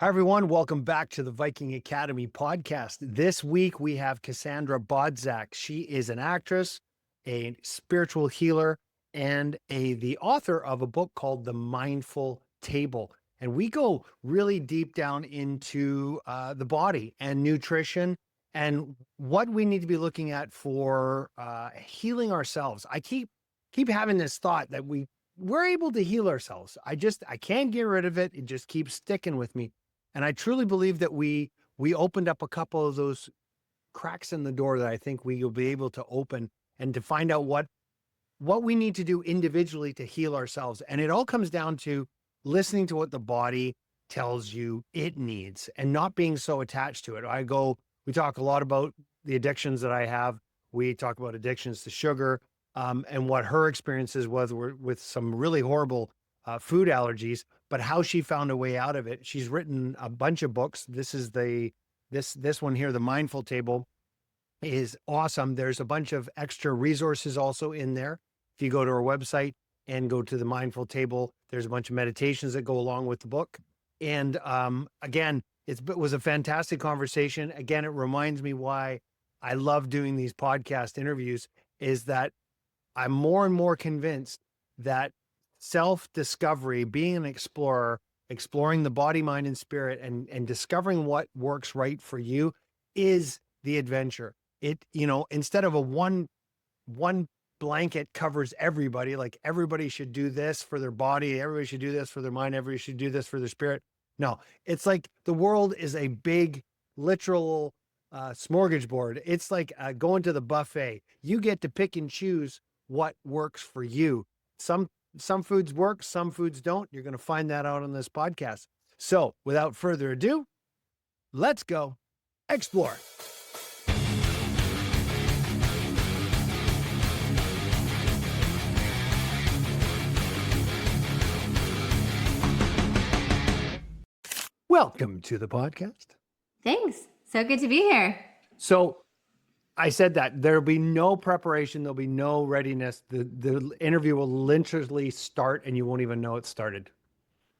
Hi, everyone. Welcome back to the Viking Academy podcast. This week, we have Cassandra Bodzak. She is an actress, a spiritual healer, and the author of a book called The Mindful Table. And we go really deep down into the body and nutrition and what we need to be looking at for healing ourselves. I keep having this thought that we're able to heal ourselves. I can't get rid of it. It just keeps sticking with me. And I truly believe that we opened up a couple of those cracks in the door that I think we will be able to open and to find out what we need to do individually to heal ourselves. And it all comes down to listening to what the body tells you it needs and not being so attached to it. We talk a lot about the addictions that I have. We talk about addictions to sugar, and what her experiences were with some really horrible food allergies, but how she found a way out of it. She's written a bunch of books. This one here, The Mindful Table, is awesome. There's a bunch of extra resources also in there. If you go to our website and go to The Mindful Table, there's a bunch of meditations that go along with the book. And again, it was a fantastic conversation. Again, it reminds me why I love doing these podcast interviews, is that I'm more and more convinced that self-discovery, being an explorer, exploring the body, mind, and spirit, and discovering what works right for you is the adventure. Instead of a one blanket covers everybody, like everybody should do this for their body, everybody should do this for their mind, everybody should do this for their spirit. No, it's like the world is a big literal smorgasbord. It's like going to the buffet. You get to pick and choose what works for you. Some foods work, some foods don't. You're going to find that out on this podcast. So without further ado, let's go explore. Welcome to the podcast. Thanks. So good to be here. So I said that there'll be no preparation. There'll be no readiness. The interview will literally start and you won't even know it started.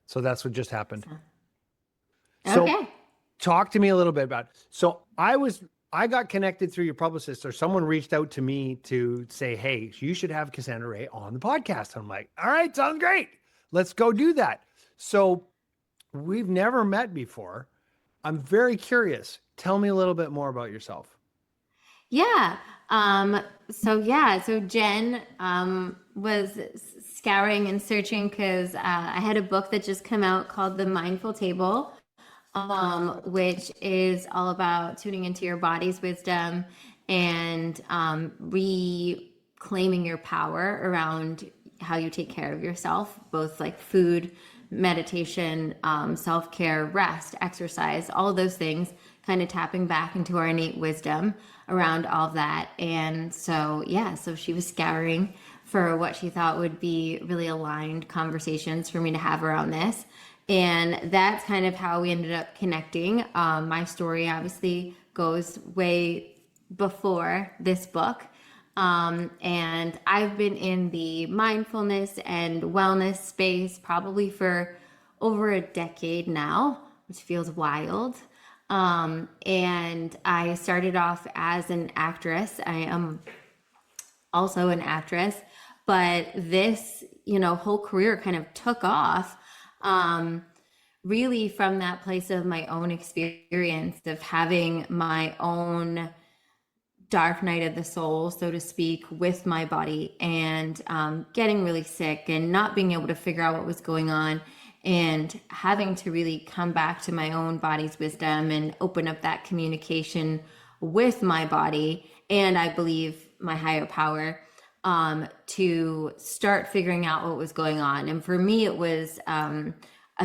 So that's what just happened. Okay. So talk to me a little bit about, so I got connected through your publicist, or someone reached out to me to say, hey, you should have Cassandra Ray on the podcast. I'm like, all right, sounds great. Let's go do that. So we've never met before. I'm very curious. Tell me a little bit more about yourself. Yeah. So Jen was scouring and searching because I had a book that just came out called The Mindful Table, which is all about tuning into your body's wisdom and reclaiming your power around how you take care of yourself, both like food, meditation, self-care, rest, exercise, all of those things, kind of tapping back into our innate wisdom around all of that. And so she was scouring for what she thought would be really aligned conversations for me to have around this. And that's kind of how we ended up connecting. My story obviously goes way before this book. And I've been in the mindfulness and wellness space probably for over a decade now, which feels wild. And I started off as an actress. I am also an actress, but this, whole career kind of took off, really from that place of my own experience of having my own dark night of the soul, so to speak, with my body and getting really sick and not being able to figure out what was going on and having to really come back to my own body's wisdom and open up that communication with my body and I believe my higher power to start figuring out what was going on. And for me, it was a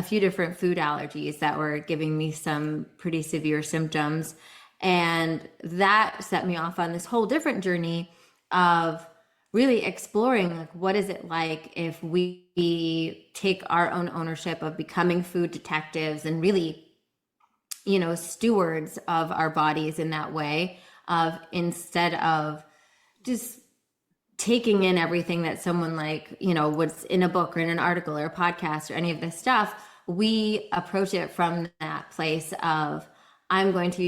few different food allergies that were giving me some pretty severe symptoms. And that set me off on this whole different journey of really exploring, like, what is it like if we take our own ownership of becoming food detectives and really, stewards of our bodies in that way, of instead of just taking in everything that someone was in a book or in an article or a podcast or any of this stuff, we approach it from that place of, I'm going to,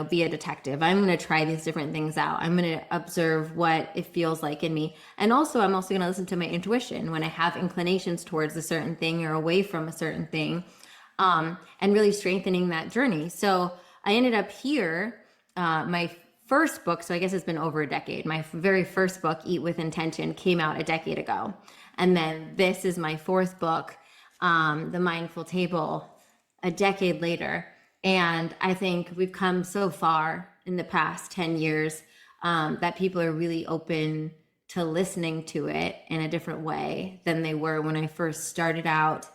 be a detective. I'm going to try these different things out. I'm going to observe what it feels like in me. And also, I'm also going to listen to my intuition when I have inclinations towards a certain thing or away from a certain thing, and really strengthening that journey. So I ended up here, my first book, so I guess it's been over a decade. My very first book, Eat with Intention, came out a decade ago. And then this is my fourth book, The Mindful Table, a decade later. And I think we've come so far in the past 10 years that people are really open to listening to it in a different way than they were when I first started out.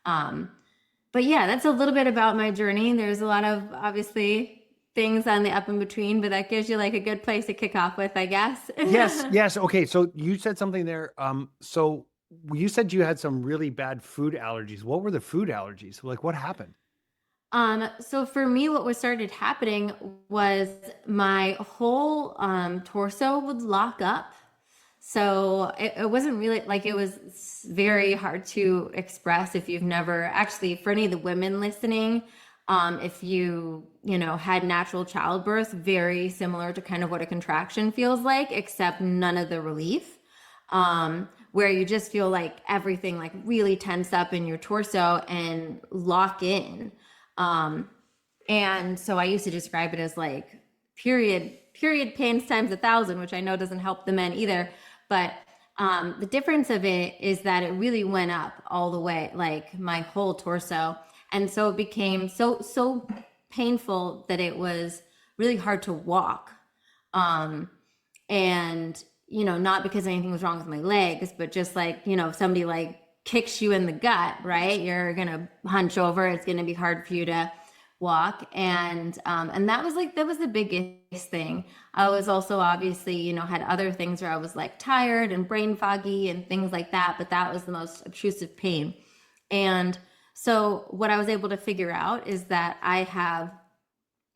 But yeah, that's a little bit about my journey. There's a lot of, obviously, things on the up and between, but that gives you like a good place to kick off with, I guess. Yes. Okay. So you said something there. So you said you had some really bad food allergies. What were the food allergies? Like, what happened? So for me, what was started happening was my whole torso would lock up. So it wasn't really like, it was very hard to express if you've never actually, for any of the women listening, if had natural childbirth, very similar to kind of what a contraction feels like, except none of the relief, where you just feel like everything like really tense up in your torso and lock in. And so I used to describe it as like period pains times 1,000, which I know doesn't help the men either. But the difference of it is that it really went up all the way, like my whole torso. And so it became so painful that it was really hard to walk. And, not because anything was wrong with my legs, but just like, if somebody like kicks you in the gut, right? You're going to hunch over. It's going to be hard for you to walk. And that was the biggest thing. I was also obviously, had other things where I was like tired and brain foggy and things like that, but that was the most obtrusive pain. And so what I was able to figure out is that I have,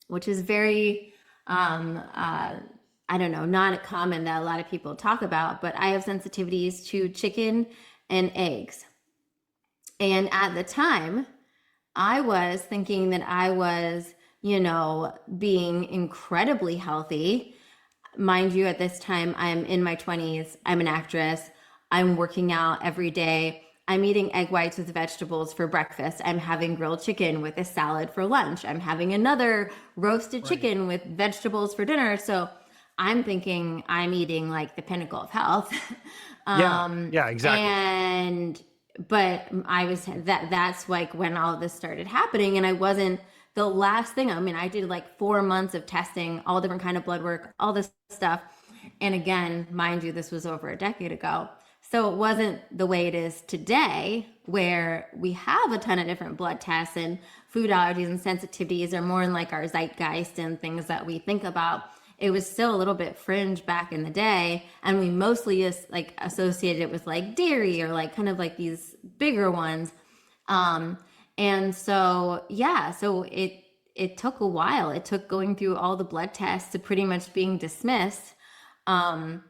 which is very, I don't know, not common that a lot of people talk about, but I have sensitivities to chicken and eggs. And at the time, I was thinking that I was, being incredibly healthy. Mind you, at this time, I'm in my 20s. I'm an actress. I'm working out every day. I'm eating egg whites with vegetables for breakfast. I'm having grilled chicken with a salad for lunch. I'm having another roasted chicken with vegetables for dinner. So I'm thinking I'm eating like the pinnacle of health. Yeah, exactly. But that's like when all this started happening, and I wasn't the last thing. I mean, I did like 4 months of testing, all different kind of blood work, all this stuff. And again, mind you, this was over a decade ago. So it wasn't the way it is today, where we have a ton of different blood tests, and food allergies and sensitivities are more in like our zeitgeist and things that we think about. It was still a little bit fringe back in the day, and we mostly just like associated it with like dairy or like kind of like these bigger ones. And so it took a while. It took going through all the blood tests to pretty much being dismissed, and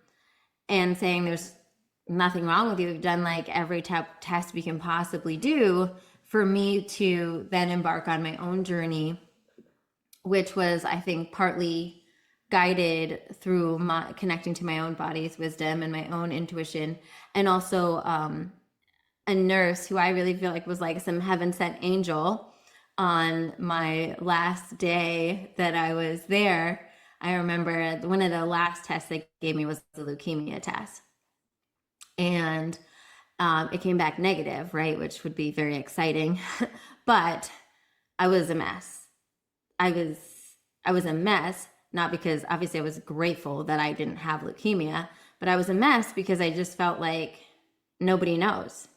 saying there's nothing wrong with you. We've done like every test we can possibly do, for me to then embark on my own journey, which was, I think, partly guided through my connecting to my own body's wisdom and my own intuition, and also a nurse who I really feel like was like some heaven sent angel. On my last day that I was there, I remember one of the last tests they gave me was the leukemia test, and it came back negative, right, which would be very exciting. But I was a mess. I was a mess. Not because obviously I was grateful that I didn't have leukemia, but I was a mess because I just felt like nobody knows.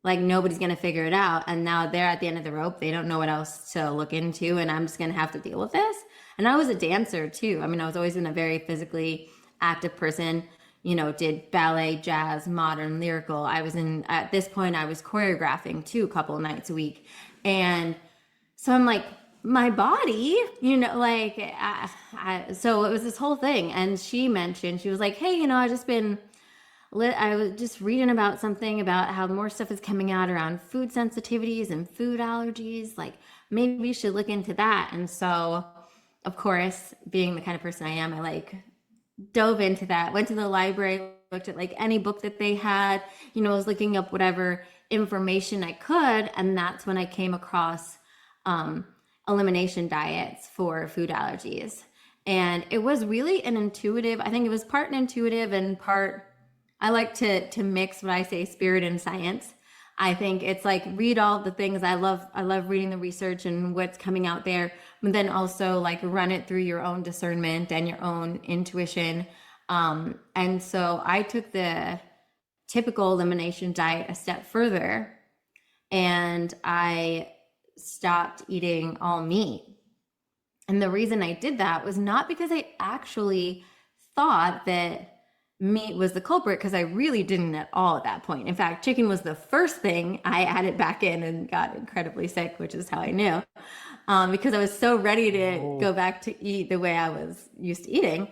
Like nobody's going to figure it out. And now they're at the end of the rope. They don't know what else to look into. And I'm just going to have to deal with this. And I was a dancer too. I mean, I was always been a very physically active person, did ballet, jazz, modern, lyrical. At this point, I was choreographing too, a couple of nights a week. And so I'm like, my body, so it was this whole thing. And she mentioned, she was like, hey, I've just been I was just reading about something about how more stuff is coming out around food sensitivities and food allergies. Like maybe we should look into that. And so, of course, being the kind of person I am, I like dove into that, went to the library, looked at like any book that they had, was looking up whatever information I could. And that's when I came across elimination diets for food allergies. And it was really an intuitive, I think it was part intuitive and part, I like to mix what I say spirit and science. I think it's like read all the things. I love reading the research and what's coming out there, but then also like run it through your own discernment and your own intuition. And so I took the typical elimination diet a step further, and I stopped eating all meat. And the reason I did that was not because I actually thought that meat was the culprit, because I really didn't at all at that point. In fact, chicken was the first thing I added back in and got incredibly sick, which is how I knew, because I was so ready to go back to eat the way I was used to eating.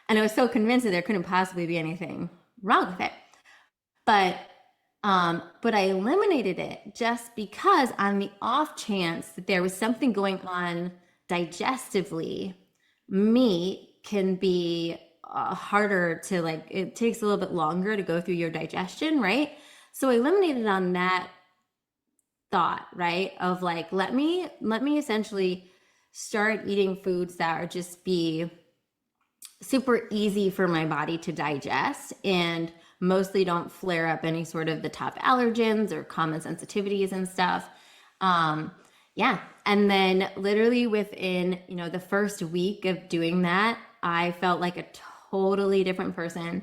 And I was so convinced that there couldn't possibly be anything wrong with it. But I eliminated it just because on the off chance that there was something going on digestively, meat can be harder to like, it takes a little bit longer to go through your digestion, right? So I eliminated on that thought, right? Of like, let me essentially start eating foods that are just be super easy for my body to digest and mostly don't flare up any sort of the top allergens or common sensitivities and stuff. Yeah. And then literally within, the first week of doing that, I felt like a totally different person.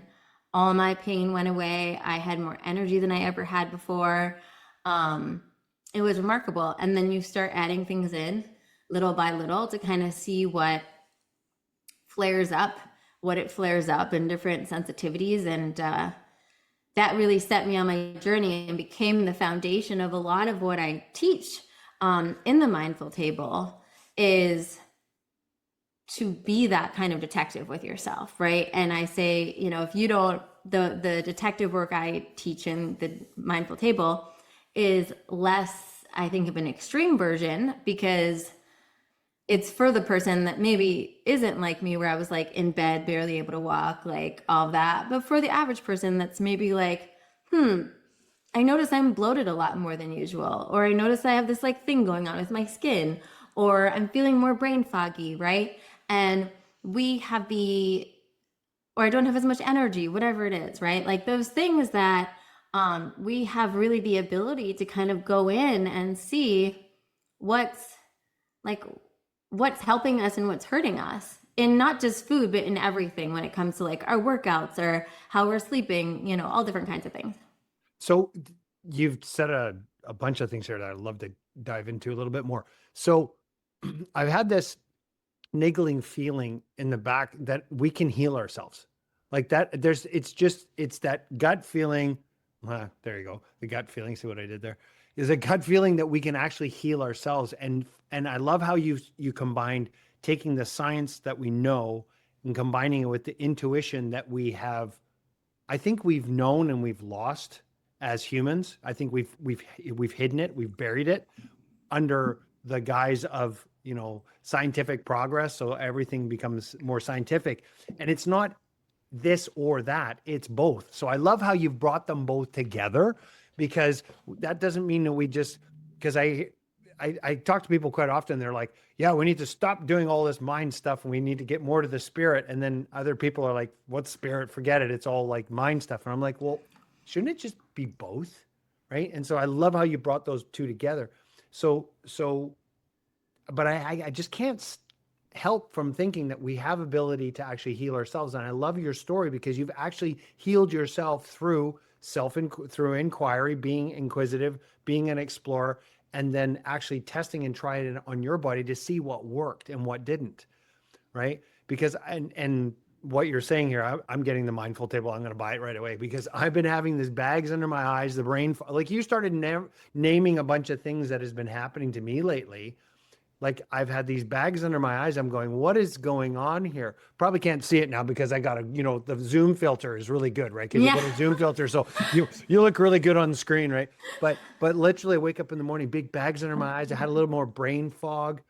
All my pain went away. I had more energy than I ever had before. It was remarkable. And then you start adding things in little by little to kind of see what it flares up in different sensitivities. And that really set me on my journey and became the foundation of a lot of what I teach in the Mindful Table, is to be that kind of detective with yourself, right? And I say, if you don't, the detective work I teach in the Mindful Table is less, I think, of an extreme version, because it's for the person that maybe isn't like me, where I was like in bed, barely able to walk, like all that. But for the average person that's maybe like, I notice I'm bloated a lot more than usual, or I notice I have this like thing going on with my skin, or I'm feeling more brain foggy, right? And or I don't have as much energy, whatever it is, right? Like those things that we have really the ability to kind of go in and see what's helping us and what's hurting us in not just food, but in everything when it comes to like our workouts or how we're sleeping, all different kinds of things. So you've said a bunch of things here that I'd love to dive into a little bit more. So I've had this niggling feeling in the back that we can heal ourselves. Like that, it's that gut feeling. There you go. The gut feeling. See what I did there? Is a gut feeling that we can actually heal ourselves. And I love how you combined taking the science that we know and combining it with the intuition that we have. I think we've known and we've lost as humans. I think we've hidden it, we've buried it under the guise of, scientific progress. So everything becomes more scientific, and it's not this or that, it's both. So I love how you've brought them both together, because that doesn't mean that because I talk to people quite often. They're like, yeah, we need to stop doing all this mind stuff and we need to get more to the spirit. And then other people are like, what's spirit? Forget it. It's all like mind stuff. And I'm like, well, shouldn't it just be both? Right. And so I love how you brought those two together. But I just can't help from thinking that we have ability to actually heal ourselves. And I love your story, because you've actually healed yourself through inquiry, being inquisitive, being an explorer, and then actually testing and trying it on your body to see what worked and what didn't. Right. Because, and what you're saying here, I'm getting the Mindful Table. I'm going to buy it right away, because I've been having these bags under my eyes, the brain, like you started naming a bunch of things that has been happening to me lately. like I've had these bags under my eyes. I'm going, what is going on here? Probably can't see it now because I got the zoom filter is really good, right? Because you Yeah. got a zoom filter, so you look really good on the screen, right? But literally, I wake up in the morning, big bags under my eyes. I had a little more brain fog,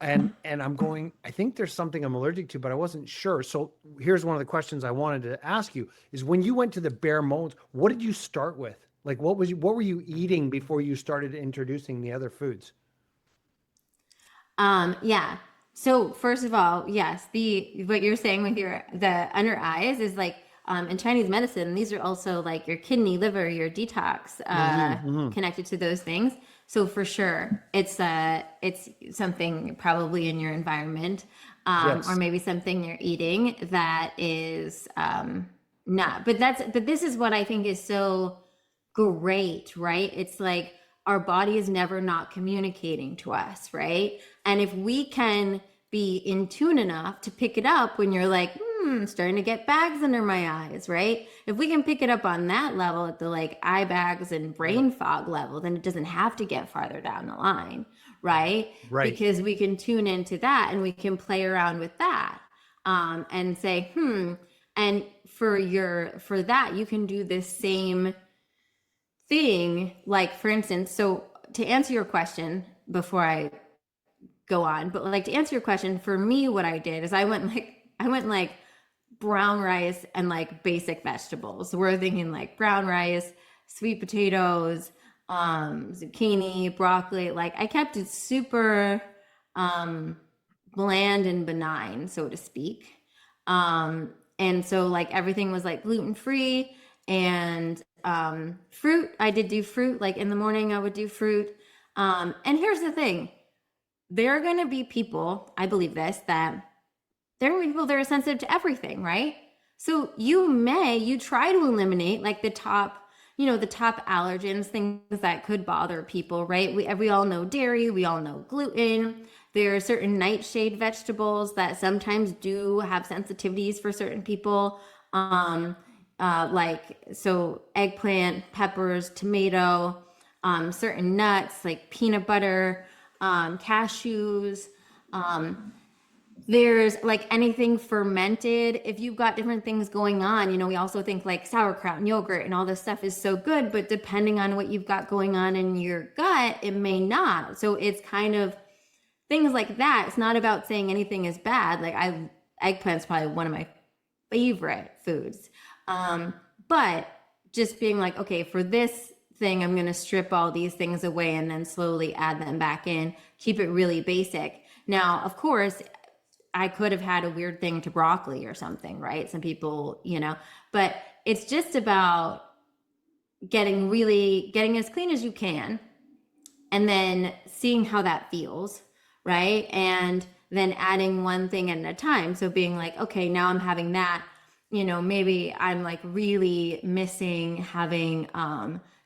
and I'm going, I think there's something I'm allergic to, but I wasn't sure. So here's one of the questions I wanted to ask you: is when you went to the bare bones, what did you start with? Like, what were you eating before you started introducing the other foods? Yeah. So first of all, yes, the what you're saying with the under eyes is like in Chinese medicine, these are also like your kidney, liver, your detox Hmm. connected to those things. So for sure, it's something probably in your environment, or Yes. maybe something you're eating that is not. But this is what I think is so great, right? It's like our body is never not communicating to us, right? And if we can be in tune enough to pick it up when you're like, starting to get bags under my eyes, right? If we can pick it up on that level at the like eye bags and Right. brain fog level, then it doesn't have to get farther down the line, right? Right. Because we can tune into that and we can play around with that, and say, and for that, you can do this same thing. Like, for instance, so to answer your question before I go on, but like to answer your question, for me, what I did is I went like brown rice and like basic vegetables. So we're thinking like brown rice, sweet potatoes, zucchini, broccoli. Like I kept it super um, bland and benign, so to speak. And so like everything was like gluten free and fruit. I did do fruit. Like in the morning, I would do fruit. And here's the thing: there are going to be people, I believe this, that there are people that are sensitive to everything, right? So you try to eliminate like the top allergens, things that could bother people, right? We all know dairy, we all know gluten. There are certain nightshade vegetables that sometimes do have sensitivities for certain people. Like so eggplant, peppers, tomato, certain nuts like peanut butter, cashews, there's like anything fermented. If you've got different things going on, we also think like sauerkraut and yogurt and all this stuff is so good, but depending on what you've got going on in your gut, it may not. So it's kind of things like that. It's not about saying anything is bad. Like eggplant's probably one of my favorite foods. But just being like, okay, for this thing, I'm going to strip all these things away and then slowly add them back in, keep it really basic. Now, of course, I could have had a weird thing to broccoli or something, right? Some people, but it's just about getting as clean as you can and then seeing how that feels, right? And then adding one thing at a time. So being like, okay, now I'm having that, maybe I'm like really missing having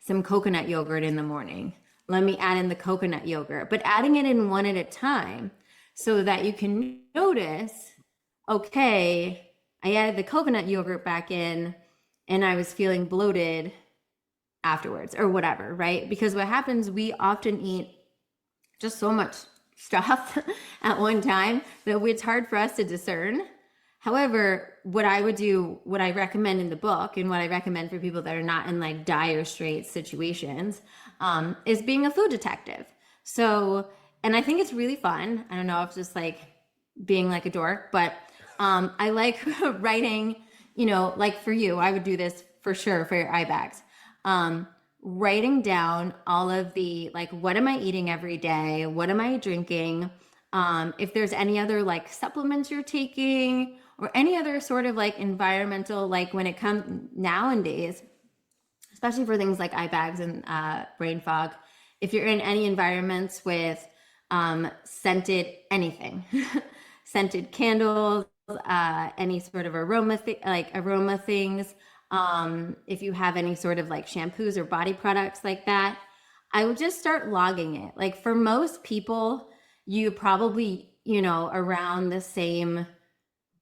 some coconut yogurt in the morning. Let me add in the coconut yogurt, but adding it in one at a time so that you can notice, okay, I added the coconut yogurt back in and I was feeling bloated afterwards or whatever, right? Because what happens, we often eat just so much stuff at one time that it's hard for us to discern. However, what I recommend in the book and what I recommend for people that are not in like dire straits situations, is being a food detective. So, and I think it's really fun. I don't know if it's just like being like a dork, but I like writing, like for you, I would do this for sure for your eye bags. Writing down all of the, like, what am I eating every day? What am I drinking? If there's any other like supplements you're taking or any other sort of like environmental, like when it comes nowadays, especially for things like eye bags and brain fog, if you're in any environments with scented anything, scented candles, any sort of aroma things, if you have any sort of like shampoos or body products like that, I would just start logging it. Like for most people, you probably, around the same,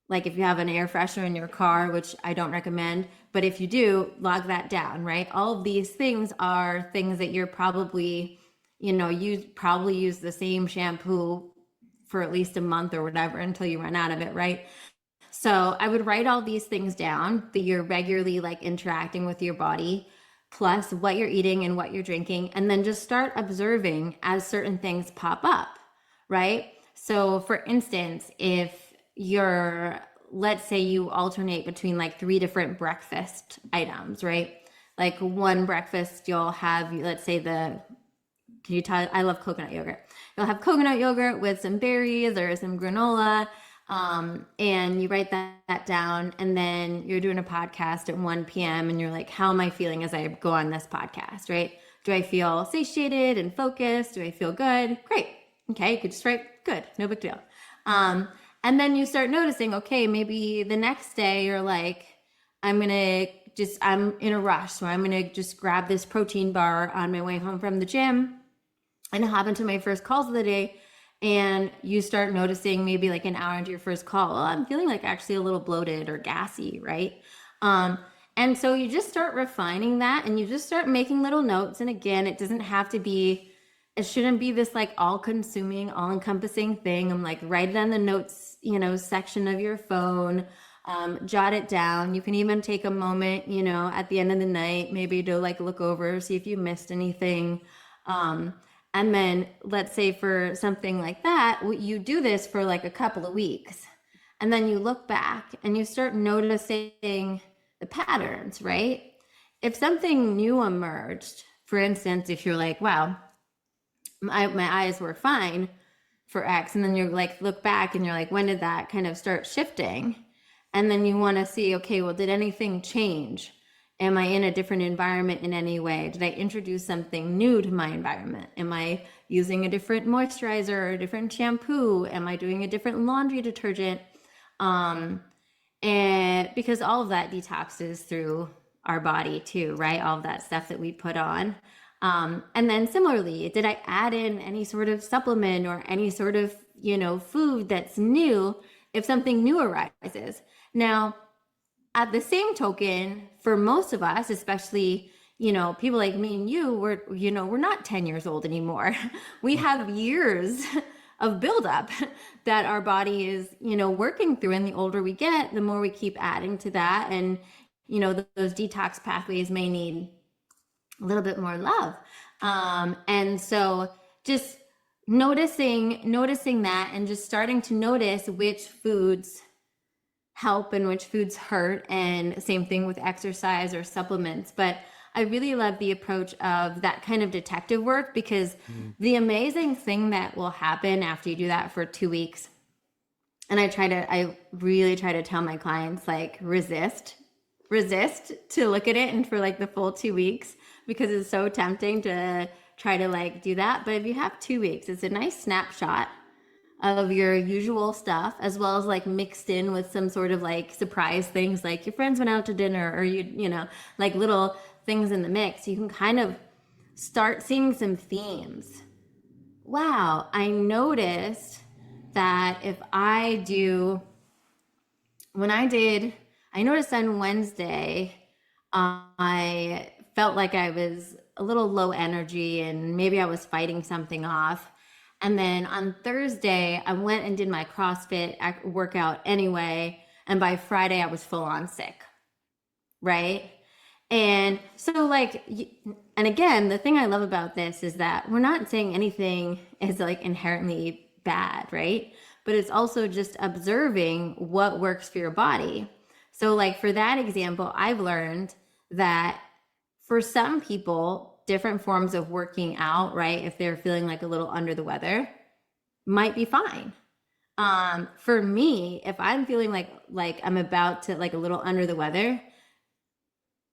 like if you have an air freshener in your car, which I don't recommend, but if you do, log that down, right? All of these things are things that you're probably, you probably use the same shampoo for at least a month or whatever until you run out of it, right? So I would write all these things down that you're regularly like interacting with your body, plus what you're eating and what you're drinking, and then just start observing as certain things pop up, right? So for instance, if you're, let's say you alternate between like 3 different breakfast items, right? Like one breakfast you'll have, let's say can you tell, I love coconut yogurt. You'll have coconut yogurt with some berries or some granola, and you write that down, and then you're doing a podcast at 1 p.m. and you're like, how am I feeling as I go on this podcast, right? Do I feel satiated and focused? Do I feel good? Great. Okay, you could just write good, no big deal. And then you start noticing, okay, maybe the next day you're like, I'm in a rush, so I'm gonna just grab this protein bar on my way home from the gym and hop into my first calls of the day. And you start noticing maybe like an hour into your first call, well, I'm feeling like actually a little bloated or gassy, right? And so you just start refining that, and you just start making little notes. And again, it shouldn't be this like all-consuming, all-encompassing thing. I'm like, write it on the notes, section of your phone, jot it down. You can even take a moment, at the end of the night, maybe to like look over, see if you missed anything. And then let's say for something like that, you do this for like a couple of weeks, and then you look back and you start noticing the patterns, right? If something new emerged, for instance, if you're like, wow, my eyes were fine for X, and then you're like, look back and you're like, when did that kind of start shifting? And then you want to see, okay, well, did anything change? Am I in a different environment in any way? Did I introduce something new to my environment? Am I using a different moisturizer or a different shampoo? Am I doing a different laundry detergent? And because all of that detoxes through our body too, right? All of that stuff that we put on. And then similarly, did I add in any sort of supplement or any sort of, food that's new if something new arises? Now, at the same token, for most of us, especially, people like me and you, we're not 10 years old anymore. We have years of buildup that our body is, working through. And the older we get, the more we keep adding to that. And, those detox pathways may need a little bit more love. And so just noticing that, and just starting to notice which foods help and which foods hurt, and same thing with exercise or supplements. But I really love the approach of that kind of detective work, because the amazing thing that will happen after you do that for 2 weeks, and I really try to tell my clients, like, resist to look at it and for like the full 2 weeks, because it's so tempting to try to like do that. But if you have 2 weeks, it's a nice snapshot of your usual stuff, as well as like mixed in with some sort of like surprise things, like your friends went out to dinner, or like little things in the mix. You can kind of start seeing some themes. Wow, I noticed that I noticed on Wednesday, I felt like I was a little low energy, and maybe I was fighting something off. And then on Thursday, I went and did my CrossFit workout anyway. And by Friday, I was full on sick. Right? And so and again, the thing I love about this is that we're not saying anything is like inherently bad, right? But it's also just observing what works for your body. So like for that example, I've learned that for some people, different forms of working out, right, if they're feeling like a little under the weather, might be fine. For me, if I'm feeling like I'm about to like a little under the weather,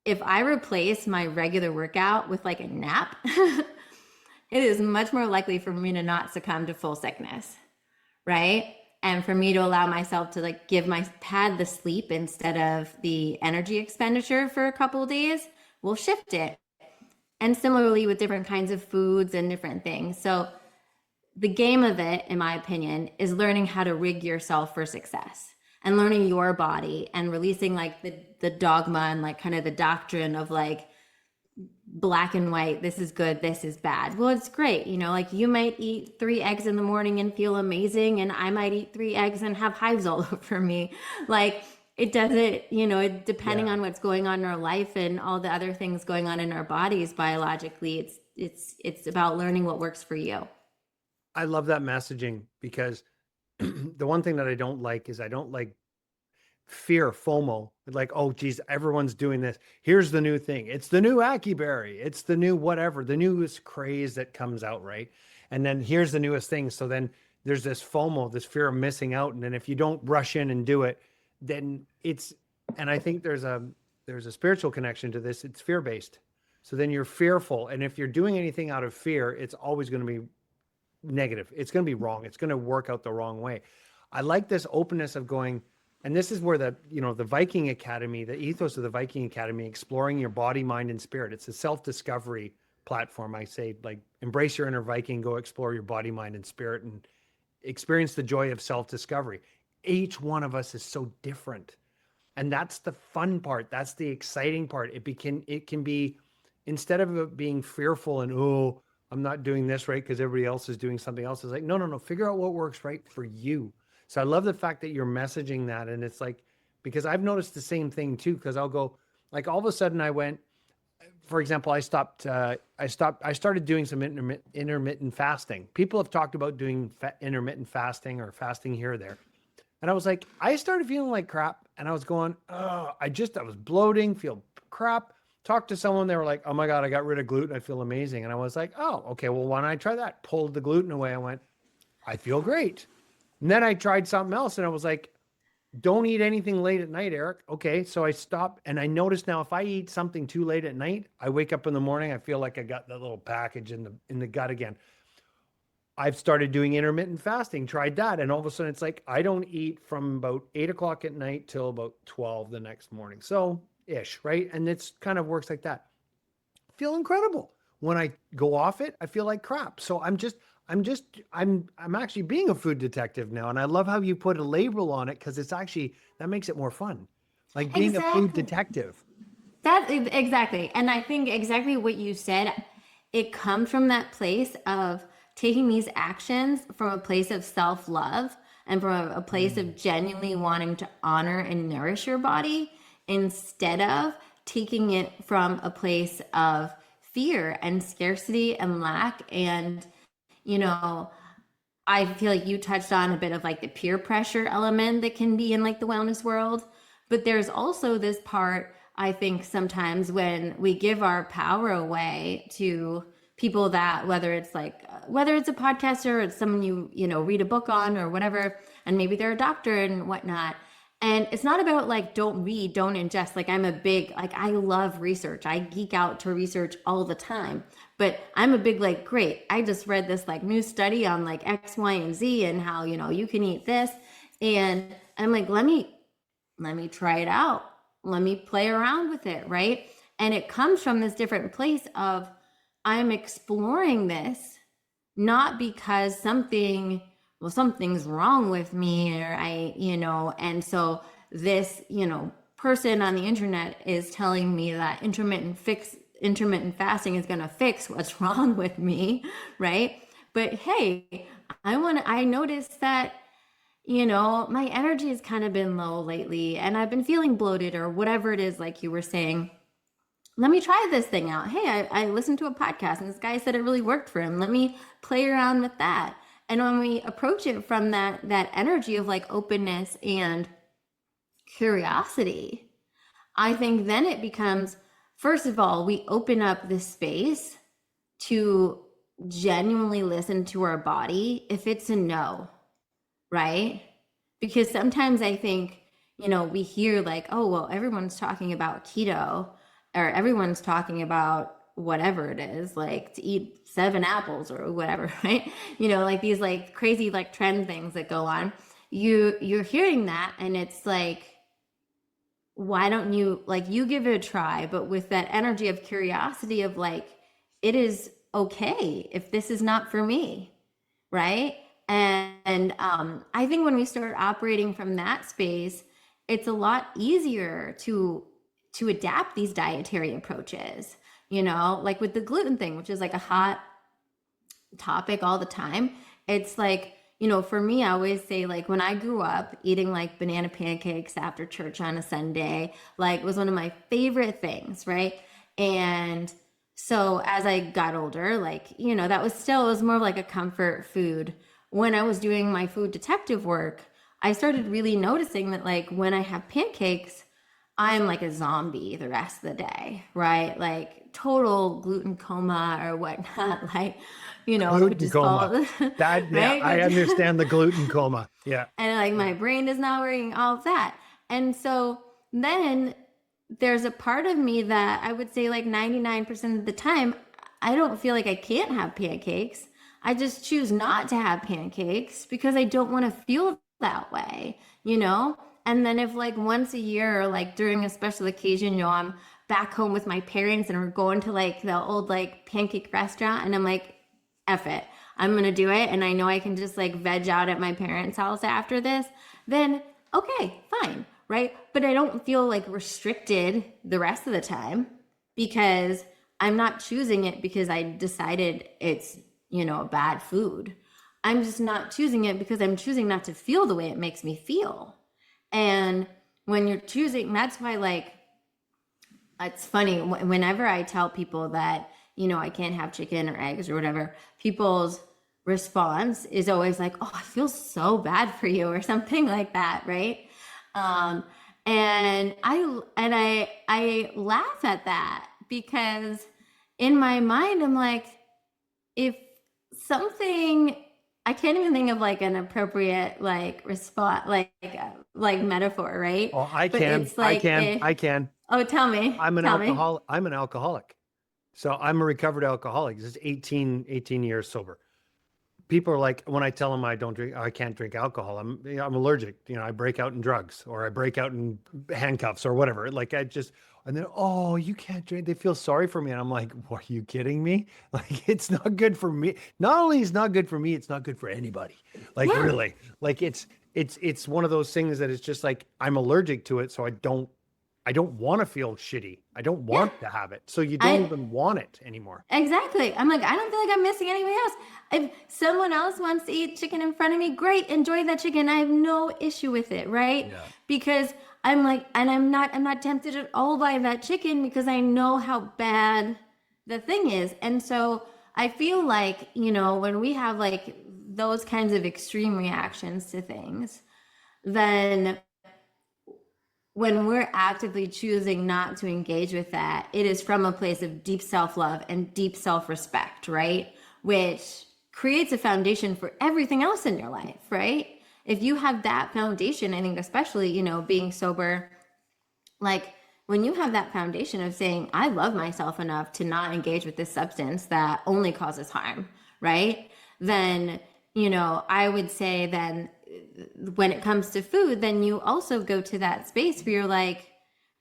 if I replace my regular workout with like a nap, it is much more likely for me to not succumb to full sickness, right? And for me to allow myself to like give my pad the sleep instead of the energy expenditure for a couple of days, we'll shift it. And similarly with different kinds of foods and different things. So the game of it, in my opinion, is learning how to rig yourself for success, and learning your body, and releasing like the dogma and like kind of the doctrine of like black and white, this is good, this is bad. Well, it's great. Like you might eat 3 eggs in the morning and feel amazing, and I might eat 3 eggs and have hives all over me. Like it doesn't, depending Yeah. on what's going on in our life and all the other things going on in our bodies biologically, it's about learning what works for you. I love that messaging because the one thing that I don't like is I don't like fear, FOMO. Like, oh, geez, everyone's doing this. Here's the new thing. It's the new Ackee Berry. It's the new whatever, the newest craze that comes out, right? And then here's the newest thing. So then there's this FOMO, this fear of missing out. And then if you don't rush in and do it, then it's, and I think there's a spiritual connection to this. It's fear based. So then you're fearful. And if you're doing anything out of fear, it's always going to be negative. It's going to be wrong. It's going to work out the wrong way. I like this openness of going, and this is where the Viking Academy, the ethos of the Viking Academy, exploring your body, mind, and spirit. It's a self-discovery platform. I say, like, embrace your inner Viking, go explore your body, mind, and spirit, and experience the joy of self-discovery. Each one of us is so different. And that's the fun part. That's the exciting part. It can be, instead of it being fearful and, oh, I'm not doing this right because everybody else is doing something else. It's like, no, no, no, figure out what works right for you. So I love the fact that you're messaging that. And it's like, because I've noticed the same thing too, because I'll go, like, all of a sudden I went, for example, I started doing some intermittent fasting. People have talked about doing intermittent fasting or fasting here or there. And I was like, I started feeling like crap. And I was going, oh, I was bloating, feel crap. Talked to someone, they were like, oh my God, I got rid of gluten. I feel amazing. And I was like, oh, okay, well, why don't I try that? Pulled the gluten away. I went, I feel great. And then I tried something else and I was like, don't eat anything late at night, Eric. Okay. So I stopped and I noticed now if I eat something too late at night, I wake up in the morning, I feel like I got that little package in the gut again. I've started doing intermittent fasting, tried that. And all of a sudden it's like, I don't eat from about 8 o'clock at night till about 12 the next morning. So ish, right? And it's kind of works like that. I feel incredible. When I go off it, I feel like crap. So I'm actually being a food detective now. And I love how you put a label on it because it's actually, that makes it more fun. Like being a food Exactly. detective. Exactly. And I think exactly what you said, it comes from that place of taking these actions from a place of self-love and from a place Mm. of genuinely wanting to honor and nourish your body instead of taking it from a place of fear and scarcity and lack. And, you know, I feel like you touched on a bit of like the peer pressure element that can be in like the wellness world. But there's also this part, I think, sometimes when we give our power away to people that, whether it's a podcaster or it's someone you read a book on or whatever, and maybe they're a doctor and whatnot. And it's not about like, don't read, don't ingest. Like I love research. I geek out to research all the time. But I'm a big like, great, I just read this like new study on like X, Y, and Z and how, you can eat this. And I'm like, let me try it out. Let me play around with it, right? And it comes from this different place of I'm exploring this not because something's wrong with me or and so this, person on the internet is telling me that intermittent fasting is going to fix what's wrong with me, right? But hey, I noticed that my energy has kind of been low lately and I've been feeling bloated or whatever it is, like you were saying. Let me try this thing out. Hey, I listened to a podcast and this guy said it really worked for him. Let me play around with that. And when we approach it from that energy of like openness and curiosity, I think then it becomes, first of all, we open up this space to genuinely listen to our body if it's a no, right? Because sometimes I think, we hear like, oh, well, everyone's talking about keto or everyone's talking about whatever it is, like to eat 7 apples or whatever, right? Like these like crazy like trend things that go on. You're hearing that and it's like, why don't you give it a try, but with that energy of curiosity of like, it is okay if this is not for me, right? And I think when we start operating from that space, it's a lot easier to adapt these dietary approaches. like with the gluten thing, which is like a hot topic all the time. It's like, for me, I always say, like, when I grew up, eating like banana pancakes after church on a Sunday, like, was one of my favorite things, right? And so as I got older, like, that was still, it was more of like a comfort food. When I was doing my food detective work, I started really noticing that, like, when I have pancakes, I'm like a zombie the rest of the day, right? Like total gluten coma or whatnot. Like, could Gluten just coma. fall, Yeah, right? I understand the gluten coma. Yeah. And like my brain is not working, all of that. And so then there's a part of me that I would say like 99% of the time, I don't feel like I can't have pancakes. I just choose not to have pancakes because I don't want to feel that way, you know? And then if like once a year or like during a special occasion, I'm back home with my parents and we're going to like the old like pancake restaurant and I'm like, F it. I'm gonna do it and I know I can just like veg out at my parents' house after this, then okay, fine, right? But I don't feel like restricted the rest of the time because I'm not choosing it because I decided it's, bad food. I'm just not choosing it because I'm choosing not to feel the way it makes me feel. And when you're choosing, that's why, like, it's funny whenever I tell people that, I can't have chicken or eggs or whatever, people's response is always like, oh, I feel so bad for you or something like that, right? Um, and I laugh at that because in my mind, I'm like, if something, I can't even think of like an appropriate like response, like metaphor, right? Oh, I But can. it's I like can. a, I can. oh, tell me. I'm an alcoholic. So I'm a recovered alcoholic. This is 18 years sober. People are like, when I tell them I don't drink, I can't drink alcohol. I'm allergic. I break out in drugs or I break out in handcuffs or whatever. Like and then, oh, you can't drink. They feel sorry for me. And I'm like, are you kidding me? Like, it's not good for me. Not only is it not good for me, it's not good for anybody. Like, Yeah. really, like it's one of those things that is just like, I'm allergic to it. So I don't want to feel shitty. I don't Yeah. want to have it. So you don't I even want it anymore. exactly. I'm like, I don't feel like I'm missing anybody else. If someone else wants to eat chicken in front of me, great, enjoy that chicken. I have no issue with it, right? Yeah. Because I'm like, and I'm not tempted at all by that chicken because I know how bad the thing is. And so I feel like, when we have like those kinds of extreme reactions to things, then when we're actively choosing not to engage with that, it is from a place of deep self love and deep self respect, right? Which creates a foundation for everything else in your life, right? If you have that foundation, I think, especially, being sober, like when you have that foundation of saying, I love myself enough to not engage with this substance that only causes harm, right? Then, I would say then when it comes to food, then you also go to that space where you're like,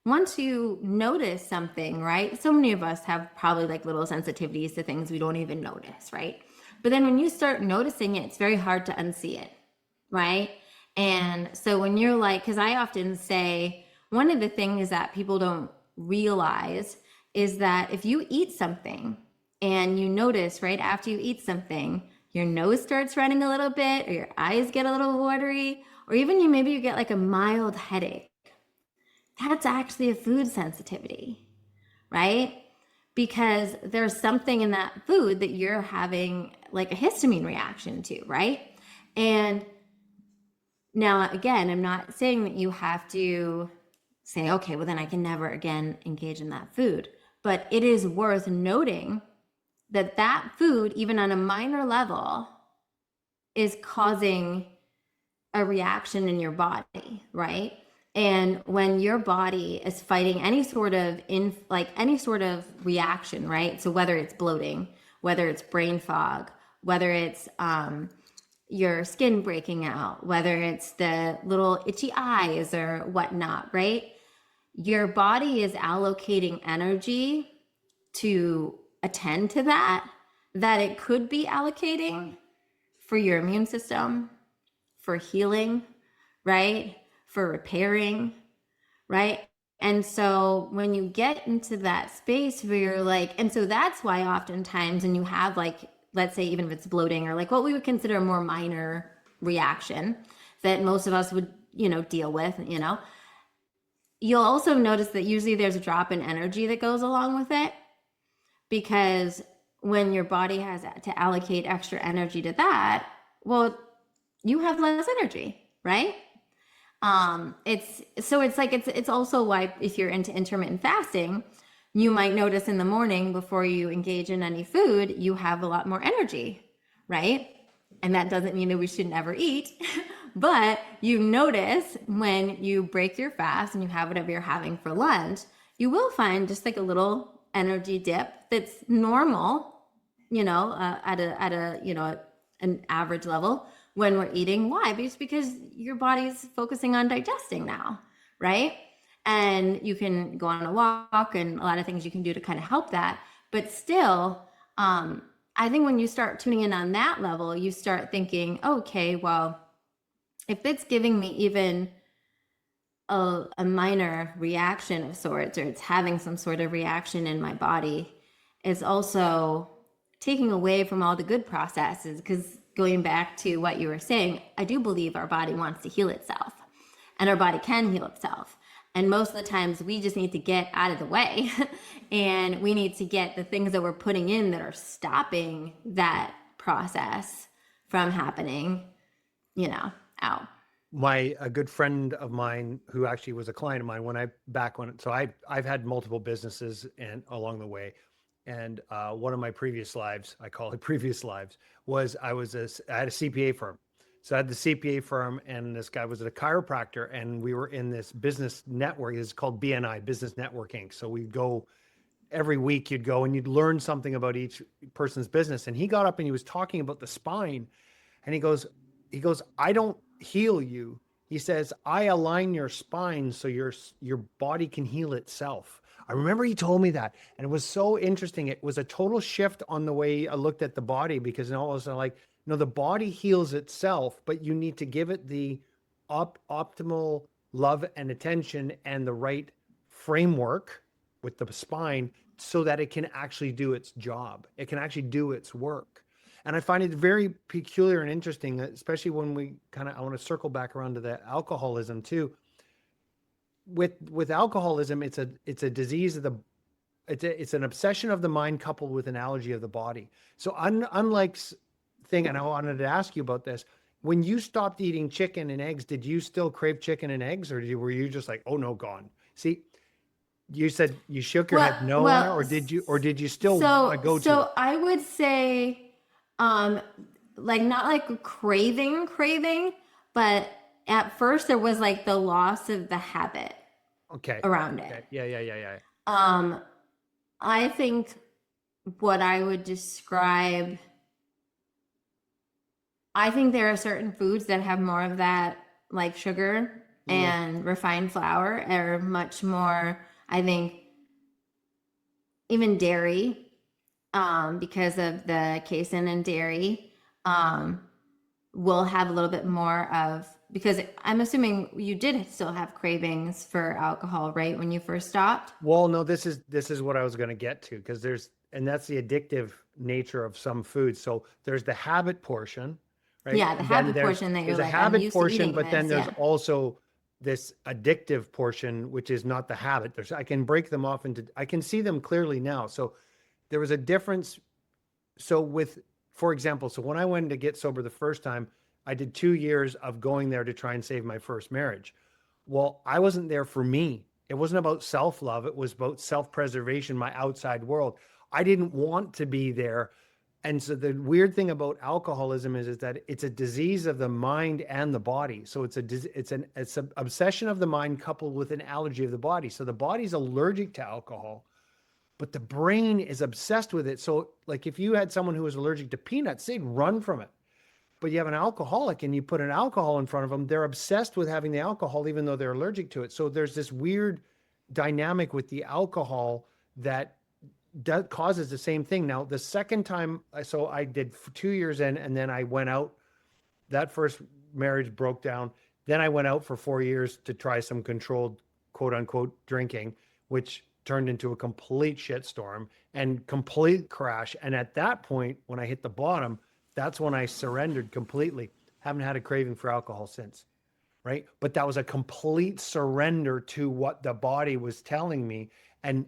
once you notice something, right? So many of us have probably like little sensitivities to things we don't even notice, right? But then when you start noticing it, it's very hard to unsee it, right? And so when you're like, because I often say, one of the things that people don't realize is that if you eat something and you notice right after you eat something, your nose starts running a little bit, or your eyes get a little watery, or even maybe you get like a mild headache, that's actually a food sensitivity, right? Because there's something in that food that you're having like a histamine reaction to, right? And now, again, I'm not saying that you have to say, okay, well, then I can never again engage in that food. But it is worth noting that that food, even on a minor level, is causing a reaction in your body, right? And when your body is fighting any sort of reaction, right? So whether it's bloating, whether it's brain fog, whether it's your skin breaking out, whether it's the little itchy eyes or whatnot, right? Your body is allocating energy to attend to that it could be allocating for your immune system, for healing, right? For repairing, right? And so when you get into that space where you're like, and so that's why oftentimes when you have like, let's say even if it's bloating or like what we would consider a more minor reaction that most of us would, deal with, you'll also notice that usually there's a drop in energy that goes along with it, because when your body has to allocate extra energy to that, well, you have less energy, right? It's also why if you're into intermittent fasting, you might notice in the morning before you engage in any food, you have a lot more energy, right? And that doesn't mean that we should never eat, but you notice when you break your fast and you have whatever you're having for lunch, you will find just like a little energy dip that's normal, at an average level when we're eating. Why? Because your body's focusing on digesting now, right? And you can go on a walk and a lot of things you can do to kind of help that. But still, I think when you start tuning in on that level, you start thinking, okay, well, if it's giving me even a minor reaction of sorts, or it's having some sort of reaction in my body, it's also taking away from all the good processes. Because going back to what you were saying, I do believe our body wants to heal itself, and our body can heal itself. And most of the times we just need to get out of the way and we need to get the things that we're putting in that are stopping that process from happening, out. A good friend of mine who actually was a client of mine I've had multiple businesses and along the way. And one of my previous lives, I call it previous lives, was I had a CPA firm. So I had the CPA firm, and this guy was a chiropractor, and we were in this business network. It's called BNI, Business Network Inc. So we'd go every week, you'd go and you'd learn something about each person's business. And he got up and he was talking about the spine, and he goes, I don't heal you. He says, I align your spine so your body can heal itself. I remember he told me that, and it was so interesting. It was a total shift on the way I looked at the body, because all of a sudden, like, the body heals itself, but you need to give it the optimal love and attention and the right framework with the spine so that it can actually do its job. It can actually do its work. And I find it very peculiar and interesting, especially when I want to circle back around to the alcoholism too. With alcoholism, it's a disease of it's an obsession of the mind coupled with an allergy of the body. So unlike and I wanted to ask you about this. When you stopped eating chicken and eggs, did you still crave chicken and eggs, or were you just like, oh no, gone? See, you said you shook your head no, or did you still go to? So I would say, like not like a craving, but at first there was like the loss of the habit. Okay. Around it. it. Yeah. I think what I would describe, I think there are certain foods that have more of that, like sugar and refined flour, are much more, I think, even dairy, because of the casein in dairy, will have a little bit more of, because I'm assuming you did still have cravings for alcohol, right, when you first stopped? Well, no, this is what I was going to get to, because that's the addictive nature of some foods. So there's the habit portion, right? Yeah, the habit portion that you're like, I'm used to eating but then this, there's also this addictive portion, which is not the habit. I can break them off I can see them clearly now. So there was a difference. So for example, so when I went to get sober the first time, I did 2 years of going there to try and save my first marriage. Well, I wasn't there for me. It wasn't about self-love. It was about self-preservation, my outside world. I didn't want to be there. And so the weird thing about alcoholism is that it's a disease of the mind and the body. So it's an obsession of the mind coupled with an allergy of the body. So the body's allergic to alcohol, but the brain is obsessed with it. So like if you had someone who was allergic to peanuts, they'd run from it. But you have an alcoholic and you put an alcohol in front of them, they're obsessed with having the alcohol, even though they're allergic to it. So there's this weird dynamic with the alcohol that causes the same thing. Now, the second time, so I did 2 years in, and then I went out. That first marriage broke down. Then I went out for 4 years to try some controlled quote unquote drinking, which turned into a complete shitstorm and complete crash. And at that point, when I hit the bottom, that's when I surrendered completely. Haven't had a craving for alcohol since. Right. But that was a complete surrender to what the body was telling me. And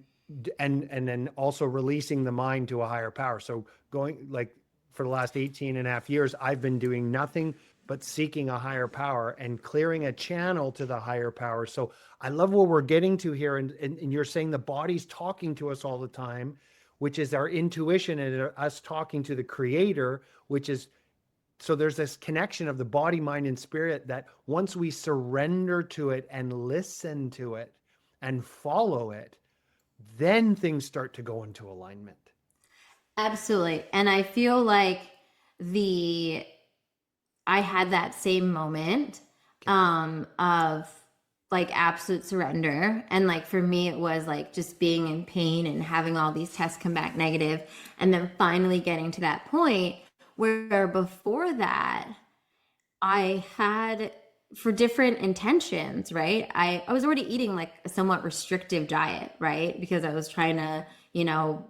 then also releasing the mind to a higher power. So going like for the last 18 and a half years, I've been doing nothing but seeking a higher power and clearing a channel to the higher power. So I love what we're getting to here. And you're saying the body's talking to us all the time, which is our intuition and us talking to the creator, which is, so there's this connection of the body, mind, and spirit that once we surrender to it and listen to it and follow it, then things start to go into alignment. Absolutely. And I feel like I had that same moment of like absolute surrender. And like for me, it was like just being in pain and having all these tests come back negative, and then finally getting to that point where before that, I had, for different intentions, right? I was already eating like a somewhat restrictive diet, right? Because I was trying to,